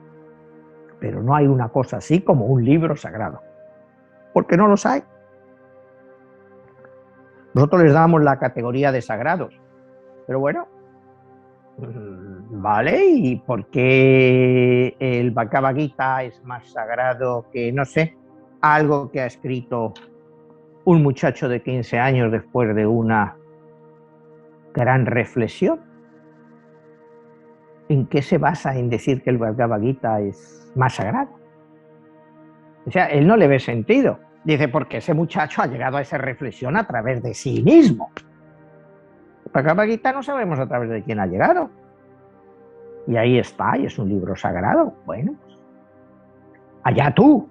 Pero no hay una cosa así como un libro sagrado, porque no los hay. Nosotros les damos la categoría de sagrados, pero bueno, vale, ¿y por qué el Bhagavad Gita es más sagrado que, no sé, algo que ha escrito un muchacho de 15 años después de una gran reflexión? ¿en qué se basa en decir que el Bhagavad Gita es más sagrado? O sea, él no le ve sentido. Dice, porque ese muchacho ha llegado a esa reflexión a través de sí mismo. El Bhagavad Gita no sabemos a través de quién ha llegado. Y ahí está, y es un libro sagrado. Bueno, allá tú,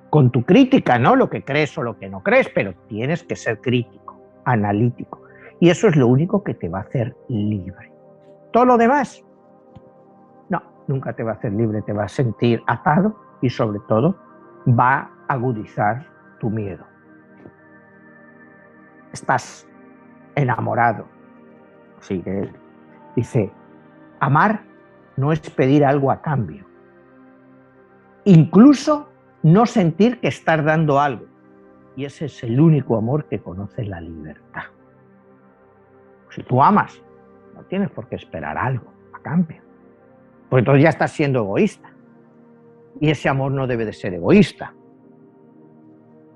con tu crítica, ¿no? Lo que crees o lo que no crees, pero tienes que ser crítico, analítico. Y eso es lo único que te va a hacer libre. Todo lo demás, no, nunca te va a hacer libre, te va a sentir atado y sobre todo va a agudizar tu miedo. Estás enamorado. Así que él dice, amar no es pedir algo a cambio. Incluso no sentir que estás dando algo. Y ese es el único amor que conoce la libertad. Si tú amas, no tienes por qué esperar algo a cambio. Porque entonces ya estás siendo egoísta. Y ese amor no debe de ser egoísta.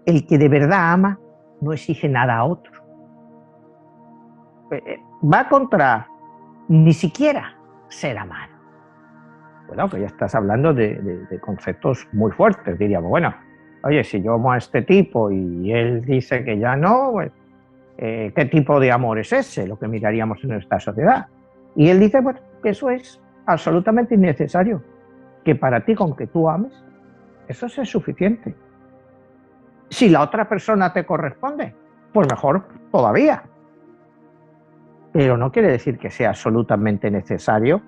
El que de verdad ama no exige nada a otro. Va contra ni siquiera ser amado. Bueno, que ya estás hablando de conceptos muy fuertes, diríamos. Bueno, oye, si yo amo a este tipo y él dice que ya no, pues, ¿qué tipo de amor es ese? Lo que miraríamos en esta sociedad. Y él dice, bueno, que eso es absolutamente innecesario, que para ti, con que tú ames, eso es suficiente. Si la otra persona te corresponde, pues mejor todavía. Pero no quiere decir que sea absolutamente necesario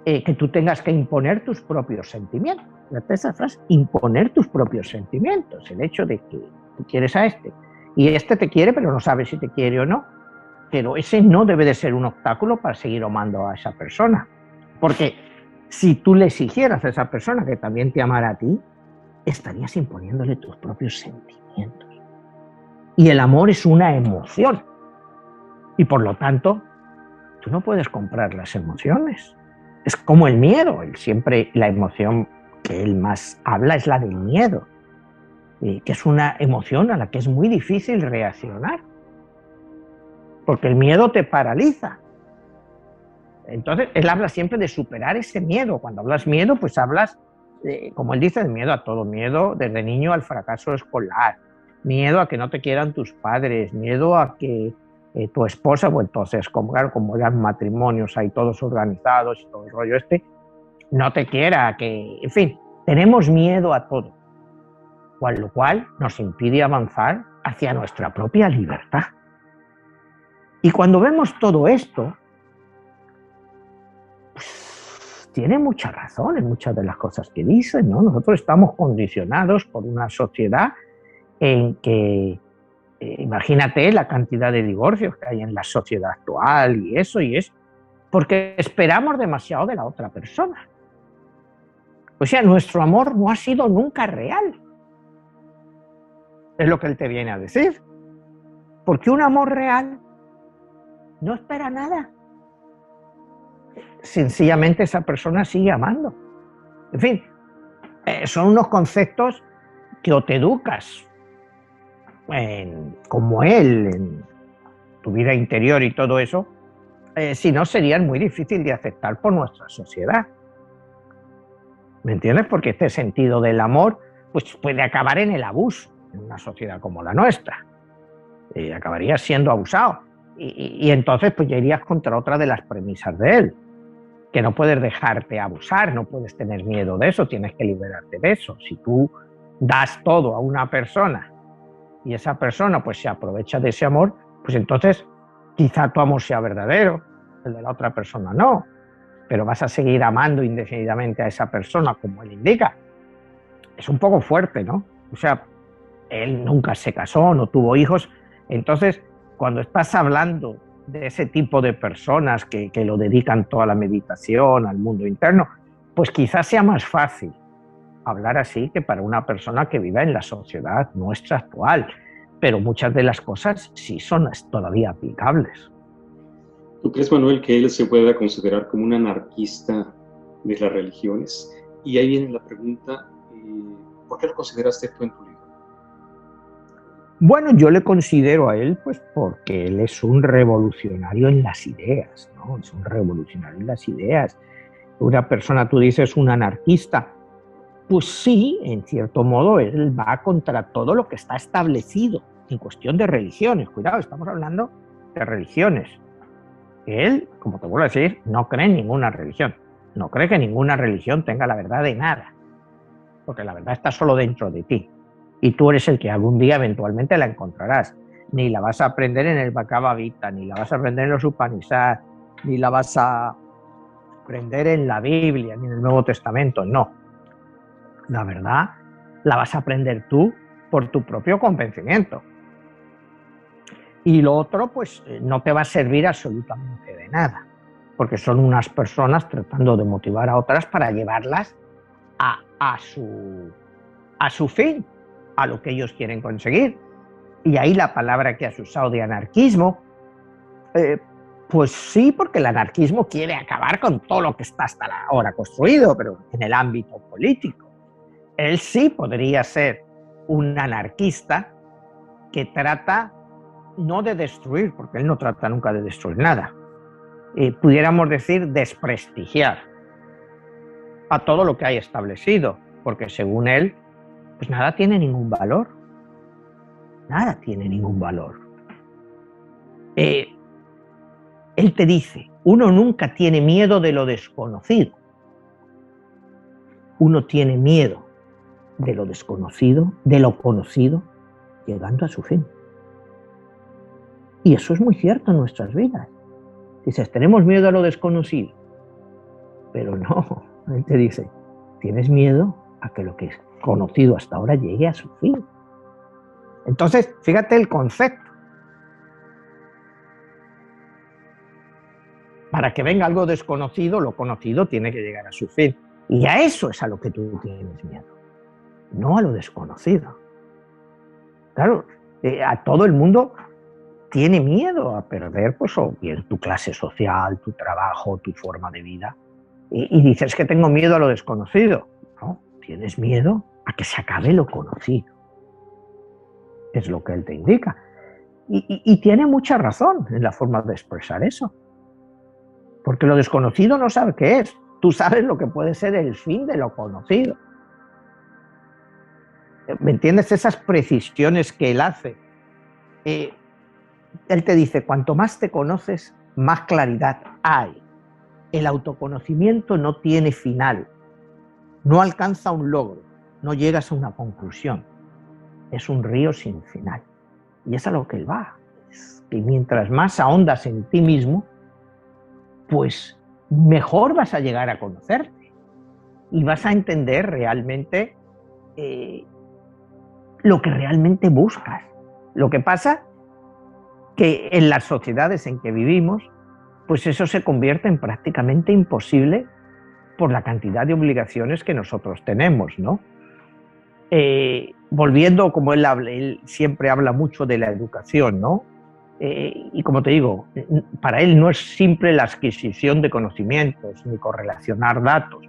que tú tengas que imponer tus propios sentimientos. Fíjate esa frase, imponer tus propios sentimientos. El hecho de que tú quieres a este y este te quiere, pero no sabes si te quiere o no. Pero ese no debe de ser un obstáculo para seguir amando a esa persona. Porque si tú le exigieras a esa persona que también te amara a ti, estarías imponiéndole tus propios sentimientos. Y el amor es una emoción. Y por lo tanto, tú no puedes comprar las emociones. Es como el miedo. Siempre la emoción que él más habla es la del miedo, que es una emoción a la que es muy difícil reaccionar. Porque el miedo te paraliza. Entonces, él habla siempre de superar ese miedo. Cuando hablas miedo, pues hablas, como él dice, de miedo a todo. Miedo desde niño al fracaso escolar. Miedo a que no te quieran tus padres. Miedo a que tu esposa, pues entonces, como eran matrimonios ahí todos organizados y todo el rollo no te quiera, que, en fin, tenemos miedo a todo. Con lo cual nos impide avanzar hacia nuestra propia libertad. Y cuando vemos todo esto, pues, tiene mucha razón en muchas de las cosas que dicen, ¿no? Nosotros estamos condicionados por una sociedad en que, imagínate la cantidad de divorcios que hay en la sociedad actual y eso, porque esperamos demasiado de la otra persona. O sea, nuestro amor no ha sido nunca real. Es lo que él te viene a decir. Porque un amor real no espera nada. Sencillamente esa persona sigue amando. En fin, son unos conceptos que o te educas como él, en tu vida interior y todo eso, si no serían muy difícil de aceptar por nuestra sociedad. ¿Me entiendes? Porque este sentido del amor pues, puede acabar en el abuso en una sociedad como la nuestra. Acabarías siendo abusado. Y entonces pues ya irías contra otra de las premisas de él, que no puedes dejarte abusar, no puedes tener miedo de eso, tienes que liberarte de eso. Si tú das todo a una persona y esa persona pues se aprovecha de ese amor, pues entonces quizá tu amor sea verdadero, el de la otra persona no, pero vas a seguir amando indefinidamente a esa persona como él indica. Es un poco fuerte, ¿no? O sea, él nunca se casó, no tuvo hijos, entonces cuando estás hablando de ese tipo de personas que lo dedican toda la meditación al mundo interno, pues quizás sea más fácil hablar así que para una persona que vive en la sociedad nuestra actual, pero muchas de las cosas sí son todavía aplicables. ¿Tú crees, Manuel, que él se pueda considerar como un anarquista de las religiones? Y ahí viene la pregunta, ¿por qué lo consideraste tú en tu libro? Bueno, yo le considero a él, pues porque él es un revolucionario en las ideas, ¿no? Es un revolucionario en las ideas. Una persona, tú dices, un anarquista. Pues sí, en cierto modo, él va contra todo lo que está establecido en cuestión de religiones. Cuidado, estamos hablando de religiones. Él, como te vuelvo a decir, no cree en ninguna religión. No cree que ninguna religión tenga la verdad de nada. Porque la verdad está solo dentro de ti. Y tú eres el que algún día eventualmente la encontrarás. Ni la vas a aprender en el Bhagavad Gita, ni la vas a aprender en los Upanishads, ni la vas a aprender en la Biblia, ni en el Nuevo Testamento. No. La verdad la vas a aprender tú por tu propio convencimiento. Y lo otro, pues no te va a servir absolutamente de nada, porque son unas personas tratando de motivar a otras para llevarlas a su fin, a lo que ellos quieren conseguir. Y ahí la palabra que has usado de anarquismo, pues sí, porque el anarquismo quiere acabar con todo lo que está hasta ahora construido, pero en el ámbito político. Él sí podría ser un anarquista que trata no de destruir, porque él no trata nunca de destruir nada, pudiéramos decir desprestigiar a todo lo que hay establecido, porque según él, pues nada tiene ningún valor. Nada tiene ningún valor. Él te dice, uno nunca tiene miedo de lo desconocido. Uno tiene miedo de lo desconocido, de lo conocido, llegando a su fin. Y eso es muy cierto en nuestras vidas. Dices, tenemos miedo a lo desconocido. Pero no, él te dice, tienes miedo a que lo que es conocido hasta ahora llegue a su fin. Entonces, fíjate el concepto. Para que venga algo desconocido, lo conocido tiene que llegar a su fin. Y a eso es a lo que tú tienes miedo, no a lo desconocido. Claro, a todo el mundo tiene miedo a perder, pues, o bien tu clase social, tu trabajo, tu forma de vida. Y dices que tengo miedo a lo desconocido. No, tienes miedo a que se acabe lo conocido. Es lo que él te indica. Y tiene mucha razón en la forma de expresar eso. Porque lo desconocido no sabe qué es. Tú sabes lo que puede ser el fin de lo conocido. ¿Me entiendes? Esas precisiones que él hace. Él te dice, cuanto más te conoces, más claridad hay. El autoconocimiento no tiene final. No alcanza un logro. No llegas a una conclusión. Es un río sin final. Y es a lo que él va. Es que mientras más ahondas en ti mismo, pues mejor vas a llegar a conocerte. Y vas a entender realmente lo que realmente buscas. Lo que pasa que en las sociedades en que vivimos, pues eso se convierte en prácticamente imposible por la cantidad de obligaciones que nosotros tenemos, ¿no? Volviendo, como él siempre habla mucho de la educación, ¿no? Y como te digo, para él no es simple la adquisición de conocimientos ni correlacionar datos,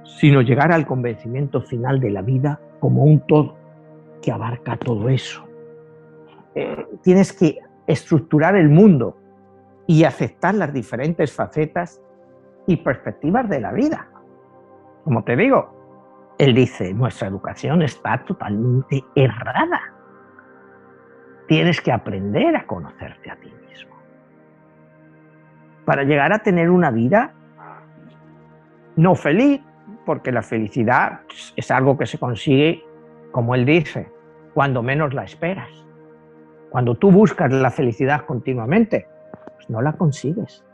sino llegar al convencimiento final de la vida como un todo que abarca todo eso. Tienes que estructurar el mundo y aceptar las diferentes facetas y perspectivas de la vida. Como te digo, él dice, nuestra educación está totalmente errada. Tienes que aprender a conocerte a ti mismo. Para llegar a tener una vida no feliz, porque la felicidad es algo que se consigue, como él dice, cuando menos la esperas. Cuando tú buscas la felicidad continuamente, pues no la consigues.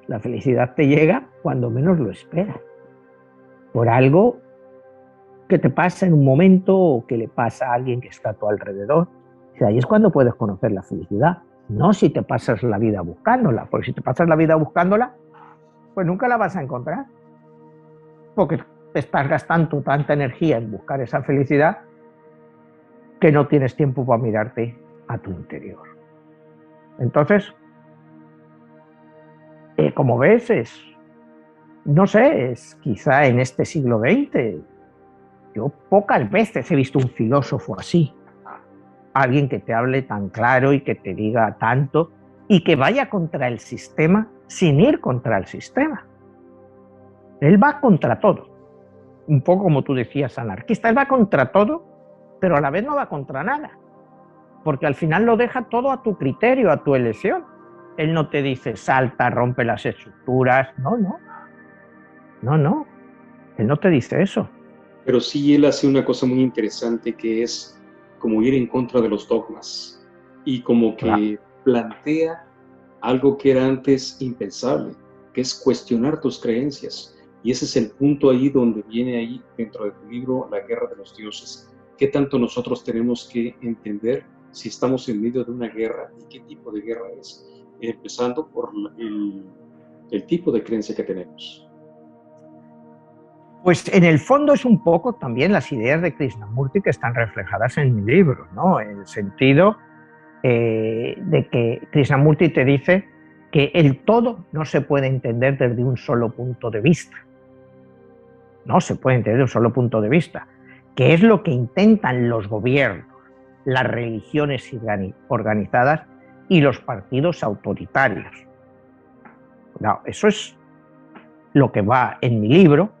La felicidad te llega cuando menos lo esperas. Por algo que te pasa en un momento o que le pasa a alguien que está a tu alrededor. Y ahí es cuando puedes conocer la felicidad. No si te pasas la vida buscándola, porque si te pasas la vida buscándola, pues nunca la vas a encontrar. Porque estás gastando tanta energía en buscar esa felicidad que no tienes tiempo para mirarte a tu interior. Entonces, como ves, no sé, es quizá en este siglo XX, yo pocas veces he visto un filósofo así, alguien que te hable tan claro y que te diga tanto y que vaya contra el sistema sin ir contra el sistema. Él va contra todo, un poco como tú decías, anarquista. Él va contra todo, pero a la vez no va contra nada, porque al final lo deja todo a tu criterio, a tu elección. Él no te dice salta, rompe las estructuras, no, él no te dice eso. Pero sí él hace una cosa muy interesante que es como ir en contra de los dogmas y como que plantea algo que era antes impensable, que es cuestionar tus creencias. Y ese es el punto ahí donde viene ahí dentro de tu libro La Guerra de los Dioses. ¿Qué tanto nosotros tenemos que entender si estamos en medio de una guerra y qué tipo de guerra es? Empezando por el tipo de creencia que tenemos. Pues en el fondo es un poco también las ideas de Krishnamurti que están reflejadas en mi libro, ¿no? En el sentido de que Krishnamurti te dice que el todo no se puede entender desde un solo punto de vista. No se puede entender desde un solo punto de vista, que es lo que intentan los gobiernos, las religiones organizadas y los partidos autoritarios. No, eso es lo que va en mi libro,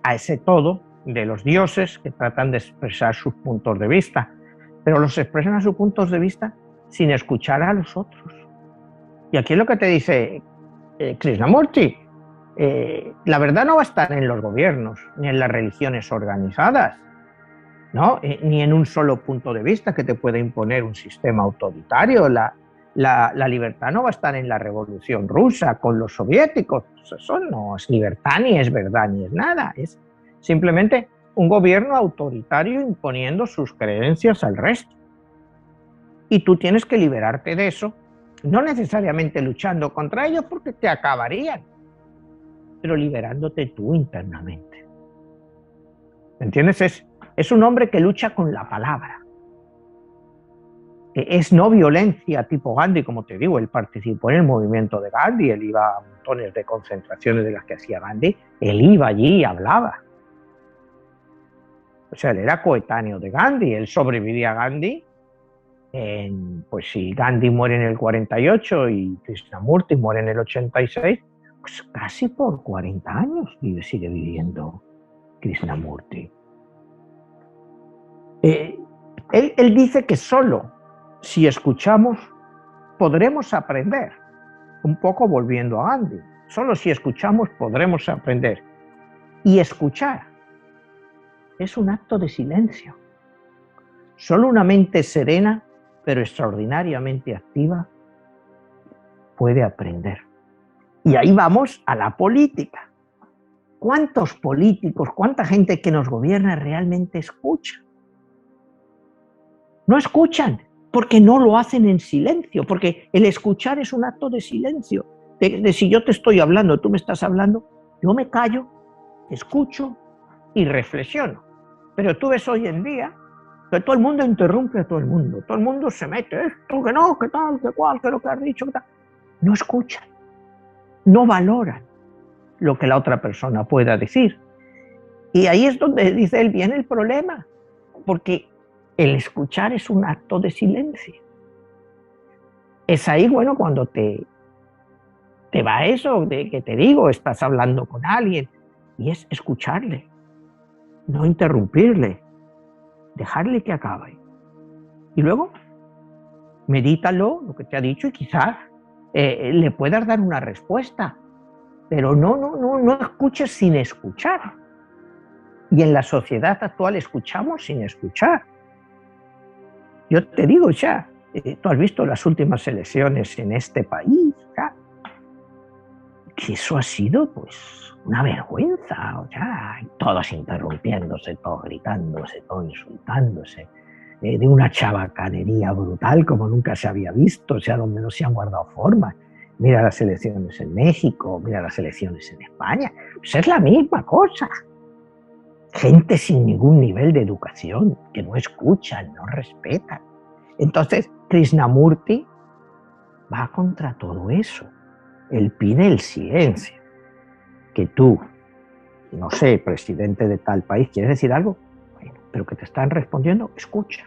a ese todo de los dioses que tratan de expresar sus puntos de vista, pero los expresan a sus puntos de vista sin escuchar a los otros. Y aquí es lo que te dice Krishnamurti, la verdad no va a estar en los gobiernos, ni en las religiones organizadas, ¿no? Ni en un solo punto de vista que te pueda imponer un sistema autoritario. La libertad no va a estar en la revolución rusa con los soviéticos. Eso no es libertad, ni es verdad, ni es nada. Es simplemente un gobierno autoritario imponiendo sus creencias al resto. Y tú tienes que liberarte de eso, no necesariamente luchando contra ellos porque te acabarían, pero liberándote tú internamente. ¿Me entiendes? Es un hombre que lucha con la palabra. Es no violencia tipo Gandhi, como te digo. Él participó en el movimiento de Gandhi, él iba a montones de concentraciones de las que hacía Gandhi, él iba allí y hablaba. O sea, él era coetáneo de Gandhi, él sobrevivía a Gandhi. Pues si Gandhi muere en el 48 y Krishnamurti muere en el 86, pues casi por 40 años sigue viviendo Krishnamurti. Él dice que solo si escuchamos podremos aprender, un poco volviendo a Gandhi, solo si escuchamos podremos aprender. Y escuchar es un acto de silencio. Solo una mente serena, pero extraordinariamente activa, puede aprender. Y ahí vamos a la política. ¿Cuántos políticos, cuánta gente que nos gobierna realmente escucha? No escuchan, porque no lo hacen en silencio, porque el escuchar es un acto de silencio. De si yo te estoy hablando, tú me estás hablando, yo me callo, escucho y reflexiono. Pero tú ves hoy en día que todo el mundo interrumpe a todo el mundo se mete, esto, que no, que tal, que cual, que lo que has dicho, que tal. No escuchan, no valoran lo que la otra persona pueda decir. Y ahí es donde dice él, viene el problema, porque el escuchar es un acto de silencio. Es ahí, bueno, cuando te va eso de que te digo, estás hablando con alguien, y es escucharle, no interrumpirle, dejarle que acabe. Y luego, medítalo, lo que te ha dicho, y quizás le puedas dar una respuesta, pero no escuches sin escuchar. Y en la sociedad actual escuchamos sin escuchar. Yo te digo ya, tú has visto las últimas elecciones en este país, ya, que eso ha sido pues una vergüenza, o sea, todos interrumpiéndose, todos gritándose, todos insultándose, de una chabacanería brutal como nunca se había visto, o sea, donde no se han guardado formas. Mira las elecciones en México, mira las elecciones en España, pues es la misma cosa. Gente sin ningún nivel de educación, que no escuchan, no respetan. Entonces, Krishnamurti va contra todo eso. Él pide el silencio. Que tú, no sé, presidente de tal país, ¿quieres decir algo? Bueno, pero que te están respondiendo, escucha.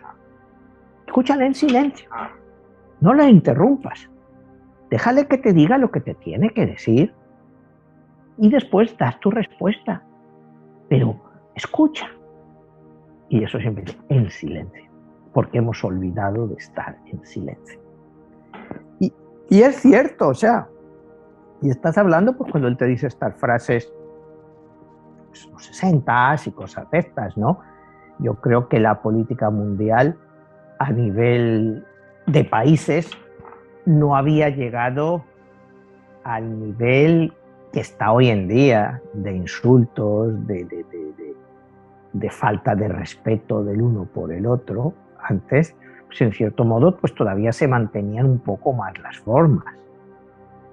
Escúchale en silencio. No le interrumpas. Déjale que te diga lo que te tiene que decir y después das tu respuesta. Pero escucha. Y eso siempre en silencio, porque hemos olvidado de estar en silencio. Y es cierto, o sea, y estás hablando pues cuando él te dice estas frases, pues, los 60 y cosas de estas, ¿no? Yo creo que la política mundial a nivel de países no había llegado al nivel que está hoy en día, de insultos, de falta de respeto del uno por el otro. Antes, pues en cierto modo, pues todavía se mantenían un poco más las formas.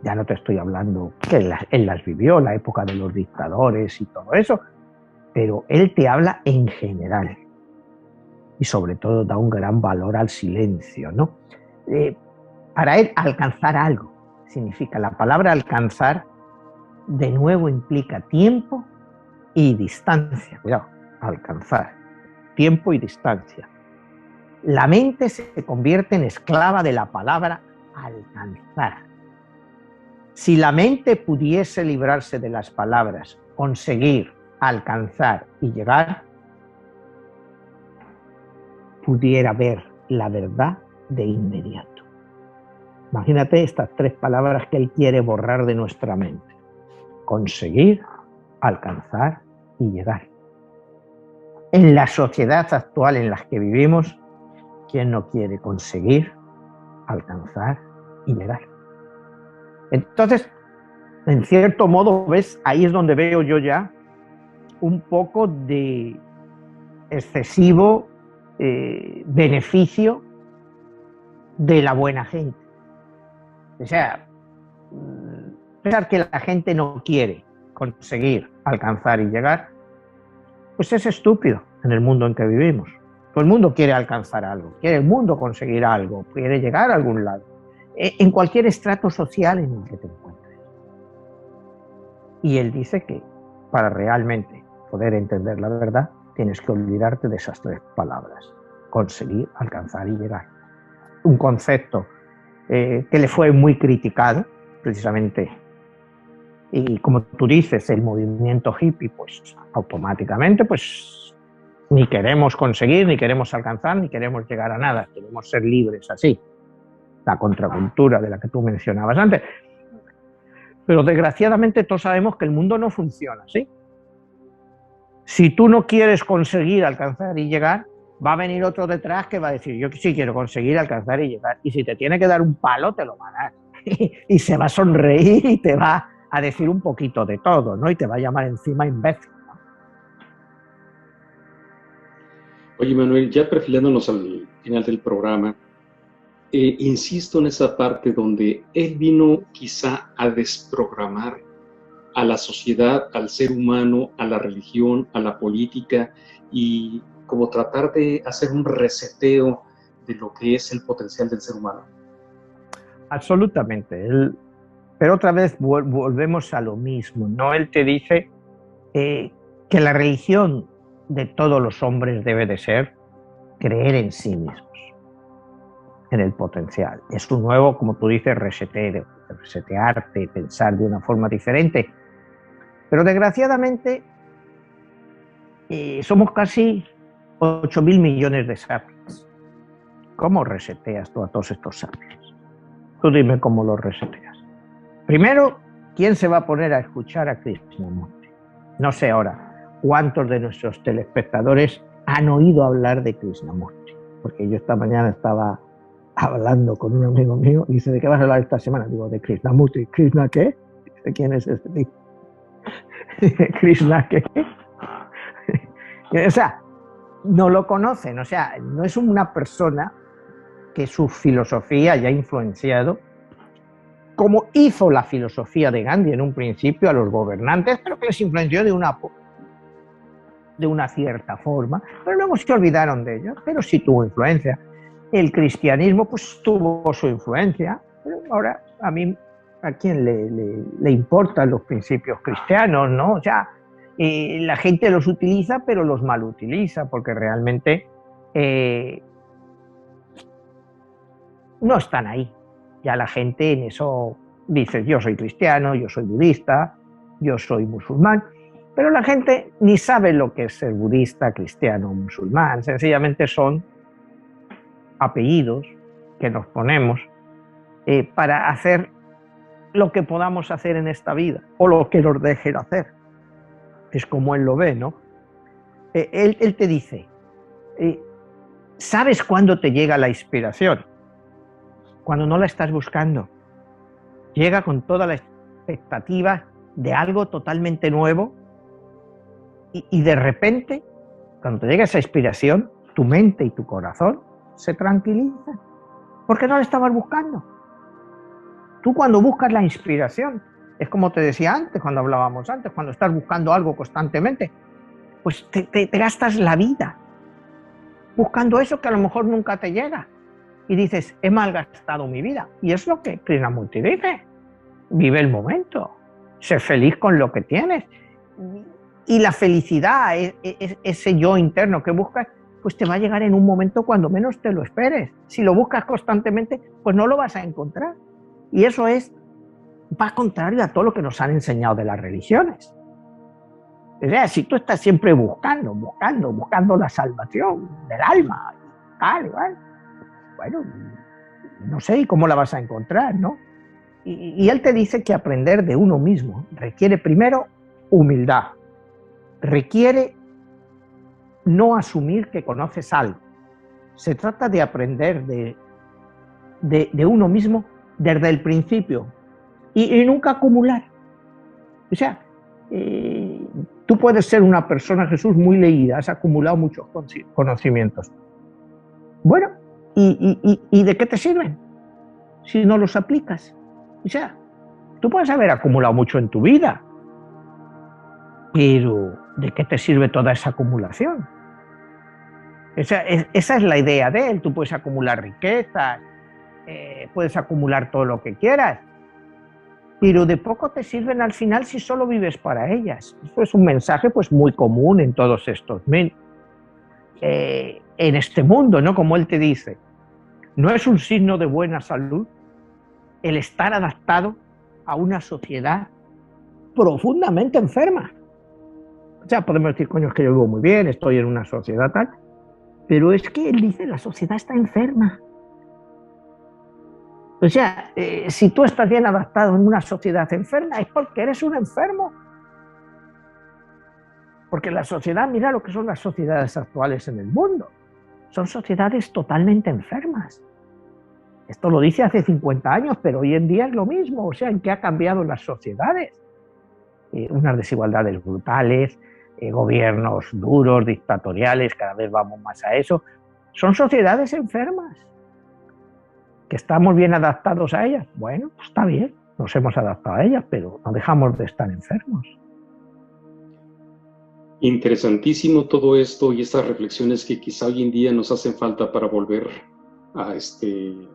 Ya no te estoy hablando que él las vivió, la época de los dictadores y todo eso, pero él te habla en general. Y sobre todo da un gran valor al silencio, ¿no? Para él, alcanzar algo significa, la palabra alcanzar, de nuevo implica tiempo y distancia. Cuidado, alcanzar, tiempo y distancia. La mente se convierte en esclava de la palabra alcanzar. Si la mente pudiese librarse de las palabras conseguir, alcanzar y llegar, pudiera ver la verdad de inmediato. Imagínate estas tres palabras que él quiere borrar de nuestra mente: conseguir, alcanzar y llegar. En la sociedad actual en la que vivimos, ¿quién no quiere conseguir, alcanzar y llegar? Entonces, en cierto modo, ¿ves? Ahí es donde veo yo ya un poco de excesivo beneficio de la buena gente. O sea, pensar que la gente no quiere conseguir, alcanzar y llegar, pues es estúpido en el mundo en que vivimos. Todo el mundo quiere alcanzar algo, quiere el mundo conseguir algo, quiere llegar a algún lado, en cualquier estrato social en el que te encuentres. Y él dice que para realmente poder entender la verdad, tienes que olvidarte de esas tres palabras: conseguir, alcanzar y llegar. Un concepto que le fue muy criticado, precisamente. Y como tú dices, el movimiento hippie, pues automáticamente, pues ni queremos conseguir, ni queremos alcanzar, ni queremos llegar a nada. Queremos ser libres así. La contracultura de la que tú mencionabas antes. Pero desgraciadamente todos sabemos que el mundo no funciona así. Si tú no quieres conseguir, alcanzar y llegar, va a venir otro detrás que va a decir: yo sí quiero conseguir, alcanzar y llegar. Y si te tiene que dar un palo, te lo va a dar. Y se va a sonreír y te va a decir un poquito de todo, ¿no? Y te va a llamar encima imbécil, ¿no? Oye, Manuel, ya perfilándonos al final del programa, insisto en esa parte donde él vino quizá a desprogramar a la sociedad, al ser humano, a la religión, a la política, y como tratar de hacer un reseteo de lo que es el potencial del ser humano. Absolutamente. Pero otra vez volvemos a lo mismo, ¿no? Él te dice que la religión de todos los hombres debe de ser creer en sí mismos, en el potencial. Es un nuevo, como tú dices, resetearte, pensar de una forma diferente. Pero desgraciadamente somos casi 8.000 millones de sapiens. ¿Cómo reseteas tú a todos estos sapiens? Tú dime cómo los reseteas. Primero, ¿quién se va a poner a escuchar a Krishnamurti? No sé ahora cuántos de nuestros telespectadores han oído hablar de Krishnamurti, porque yo esta mañana estaba hablando con un amigo mío y dice: ¿de qué vas a hablar esta semana? Digo: de Krishnamurti. ¿Krishna qué? ¿De quién es este tipo? ¿Krishna qué? O sea, no lo conocen, o sea, no es una persona que su filosofía haya influenciado, como hizo la filosofía de Gandhi en un principio, a los gobernantes, pero que les influenció de una cierta forma, pero luego se olvidaron de ello, pero sí tuvo influencia. El cristianismo pues tuvo su influencia, pero ahora a quién le importan los principios cristianos, ¿no? O sea, la gente los utiliza, pero los mal utiliza, porque realmente no están ahí. Ya la gente en eso dice, yo soy cristiano, yo soy budista, yo soy musulmán, pero la gente ni sabe lo que es ser budista, cristiano o musulmán, sencillamente son apellidos que nos ponemos para hacer lo que podamos hacer en esta vida o lo que nos dejen hacer. Es como él lo ve, ¿no? Él te dice, ¿sabes cuándo te llega la inspiración? Cuando no la estás buscando. Llega con toda la expectativa de algo totalmente nuevo y de repente, cuando te llega esa inspiración, tu mente y tu corazón se tranquilizan porque no la estabas buscando. Tú cuando buscas la inspiración, es como te decía antes, cuando hablábamos antes, cuando estás buscando algo constantemente, pues te gastas la vida buscando eso que a lo mejor nunca te llega. Y dices, he malgastado mi vida. Y es lo que Krishnamurti dice. Vive el momento. Sé feliz con lo que tienes. Y la felicidad, ese yo interno que buscas, pues te va a llegar en un momento cuando menos te lo esperes. Si lo buscas constantemente, pues no lo vas a encontrar. Y eso va contrario a todo lo que nos han enseñado de las religiones. O sea, si tú estás siempre buscando la salvación del alma, tal, igual, bueno, no sé cómo la vas a encontrar, ¿no? Y él te dice que aprender de uno mismo requiere primero humildad, requiere no asumir que conoces algo. Se trata de aprender de uno mismo desde el principio y nunca acumular. O sea, tú puedes ser una persona, Jesús, muy leída, has acumulado muchos conocimientos. Bueno, ¿y de qué te sirven si no los aplicas? O sea, tú puedes haber acumulado mucho en tu vida, pero ¿de qué te sirve toda esa acumulación? Esa es la idea de él. Tú puedes acumular riquezas, puedes acumular todo lo que quieras, pero de poco te sirven al final si solo vives para ellas. Eso es un mensaje pues muy común en todos estos en este mundo, ¿no? Como él te dice, no es un signo de buena salud el estar adaptado a una sociedad profundamente enferma. O sea, podemos decir, coño, es que yo vivo muy bien, estoy en una sociedad tal, pero es que él dice, la sociedad está enferma. O sea, si tú estás bien adaptado en una sociedad enferma, es porque eres un enfermo. Porque la sociedad, mira lo que son las sociedades actuales en el mundo. Son sociedades totalmente enfermas. Esto lo dice hace 50 años, pero hoy en día es lo mismo. O sea, ¿en qué ha cambiado las sociedades? Unas desigualdades brutales, gobiernos duros, dictatoriales, cada vez vamos más a eso. Son sociedades enfermas. ¿Que estamos bien adaptados a ellas? Bueno, pues está bien, nos hemos adaptado a ellas, pero no dejamos de estar enfermos. Interesantísimo todo esto y estas reflexiones que quizá hoy en día nos hacen falta para volver a,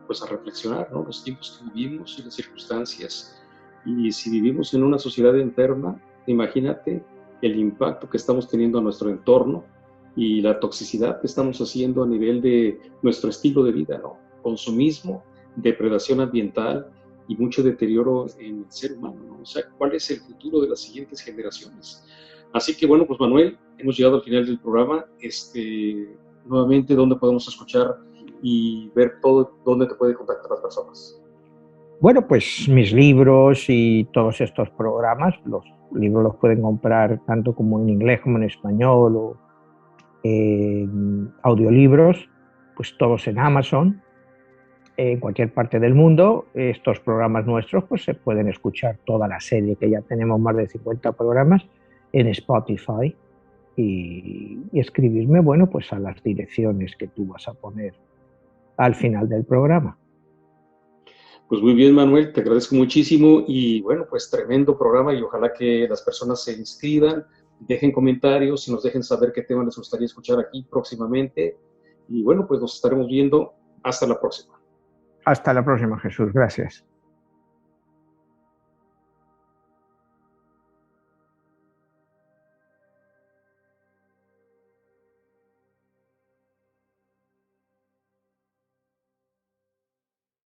pues a reflexionar, ¿no? Los tiempos que vivimos y las circunstancias. Y si vivimos en una sociedad enferma, imagínate el impacto que estamos teniendo a nuestro entorno y la toxicidad que estamos haciendo a nivel de nuestro estilo de vida, ¿no? Consumismo, depredación ambiental y mucho deterioro en el ser humano, ¿no? O sea, ¿cuál es el futuro de las siguientes generaciones? Así que bueno, pues Manuel, hemos llegado al final del programa. Nuevamente, ¿dónde podemos escuchar y ver todo, dónde te pueden contactar las personas? Bueno, pues mis libros y todos estos programas, los libros los pueden comprar tanto como en inglés como en español o en audiolibros, pues todos en Amazon, en cualquier parte del mundo. Estos programas nuestros pues se pueden escuchar toda la serie, que ya tenemos más de 50 programas, en Spotify y escribirme, bueno, pues a las direcciones que tú vas a poner al final del programa. Pues muy bien, Manuel, te agradezco muchísimo y bueno, pues tremendo programa y ojalá que las personas se inscriban, dejen comentarios y nos dejen saber qué tema les gustaría escuchar aquí próximamente. Y bueno, pues nos estaremos viendo. Hasta la próxima. Hasta la próxima, Jesús. Gracias.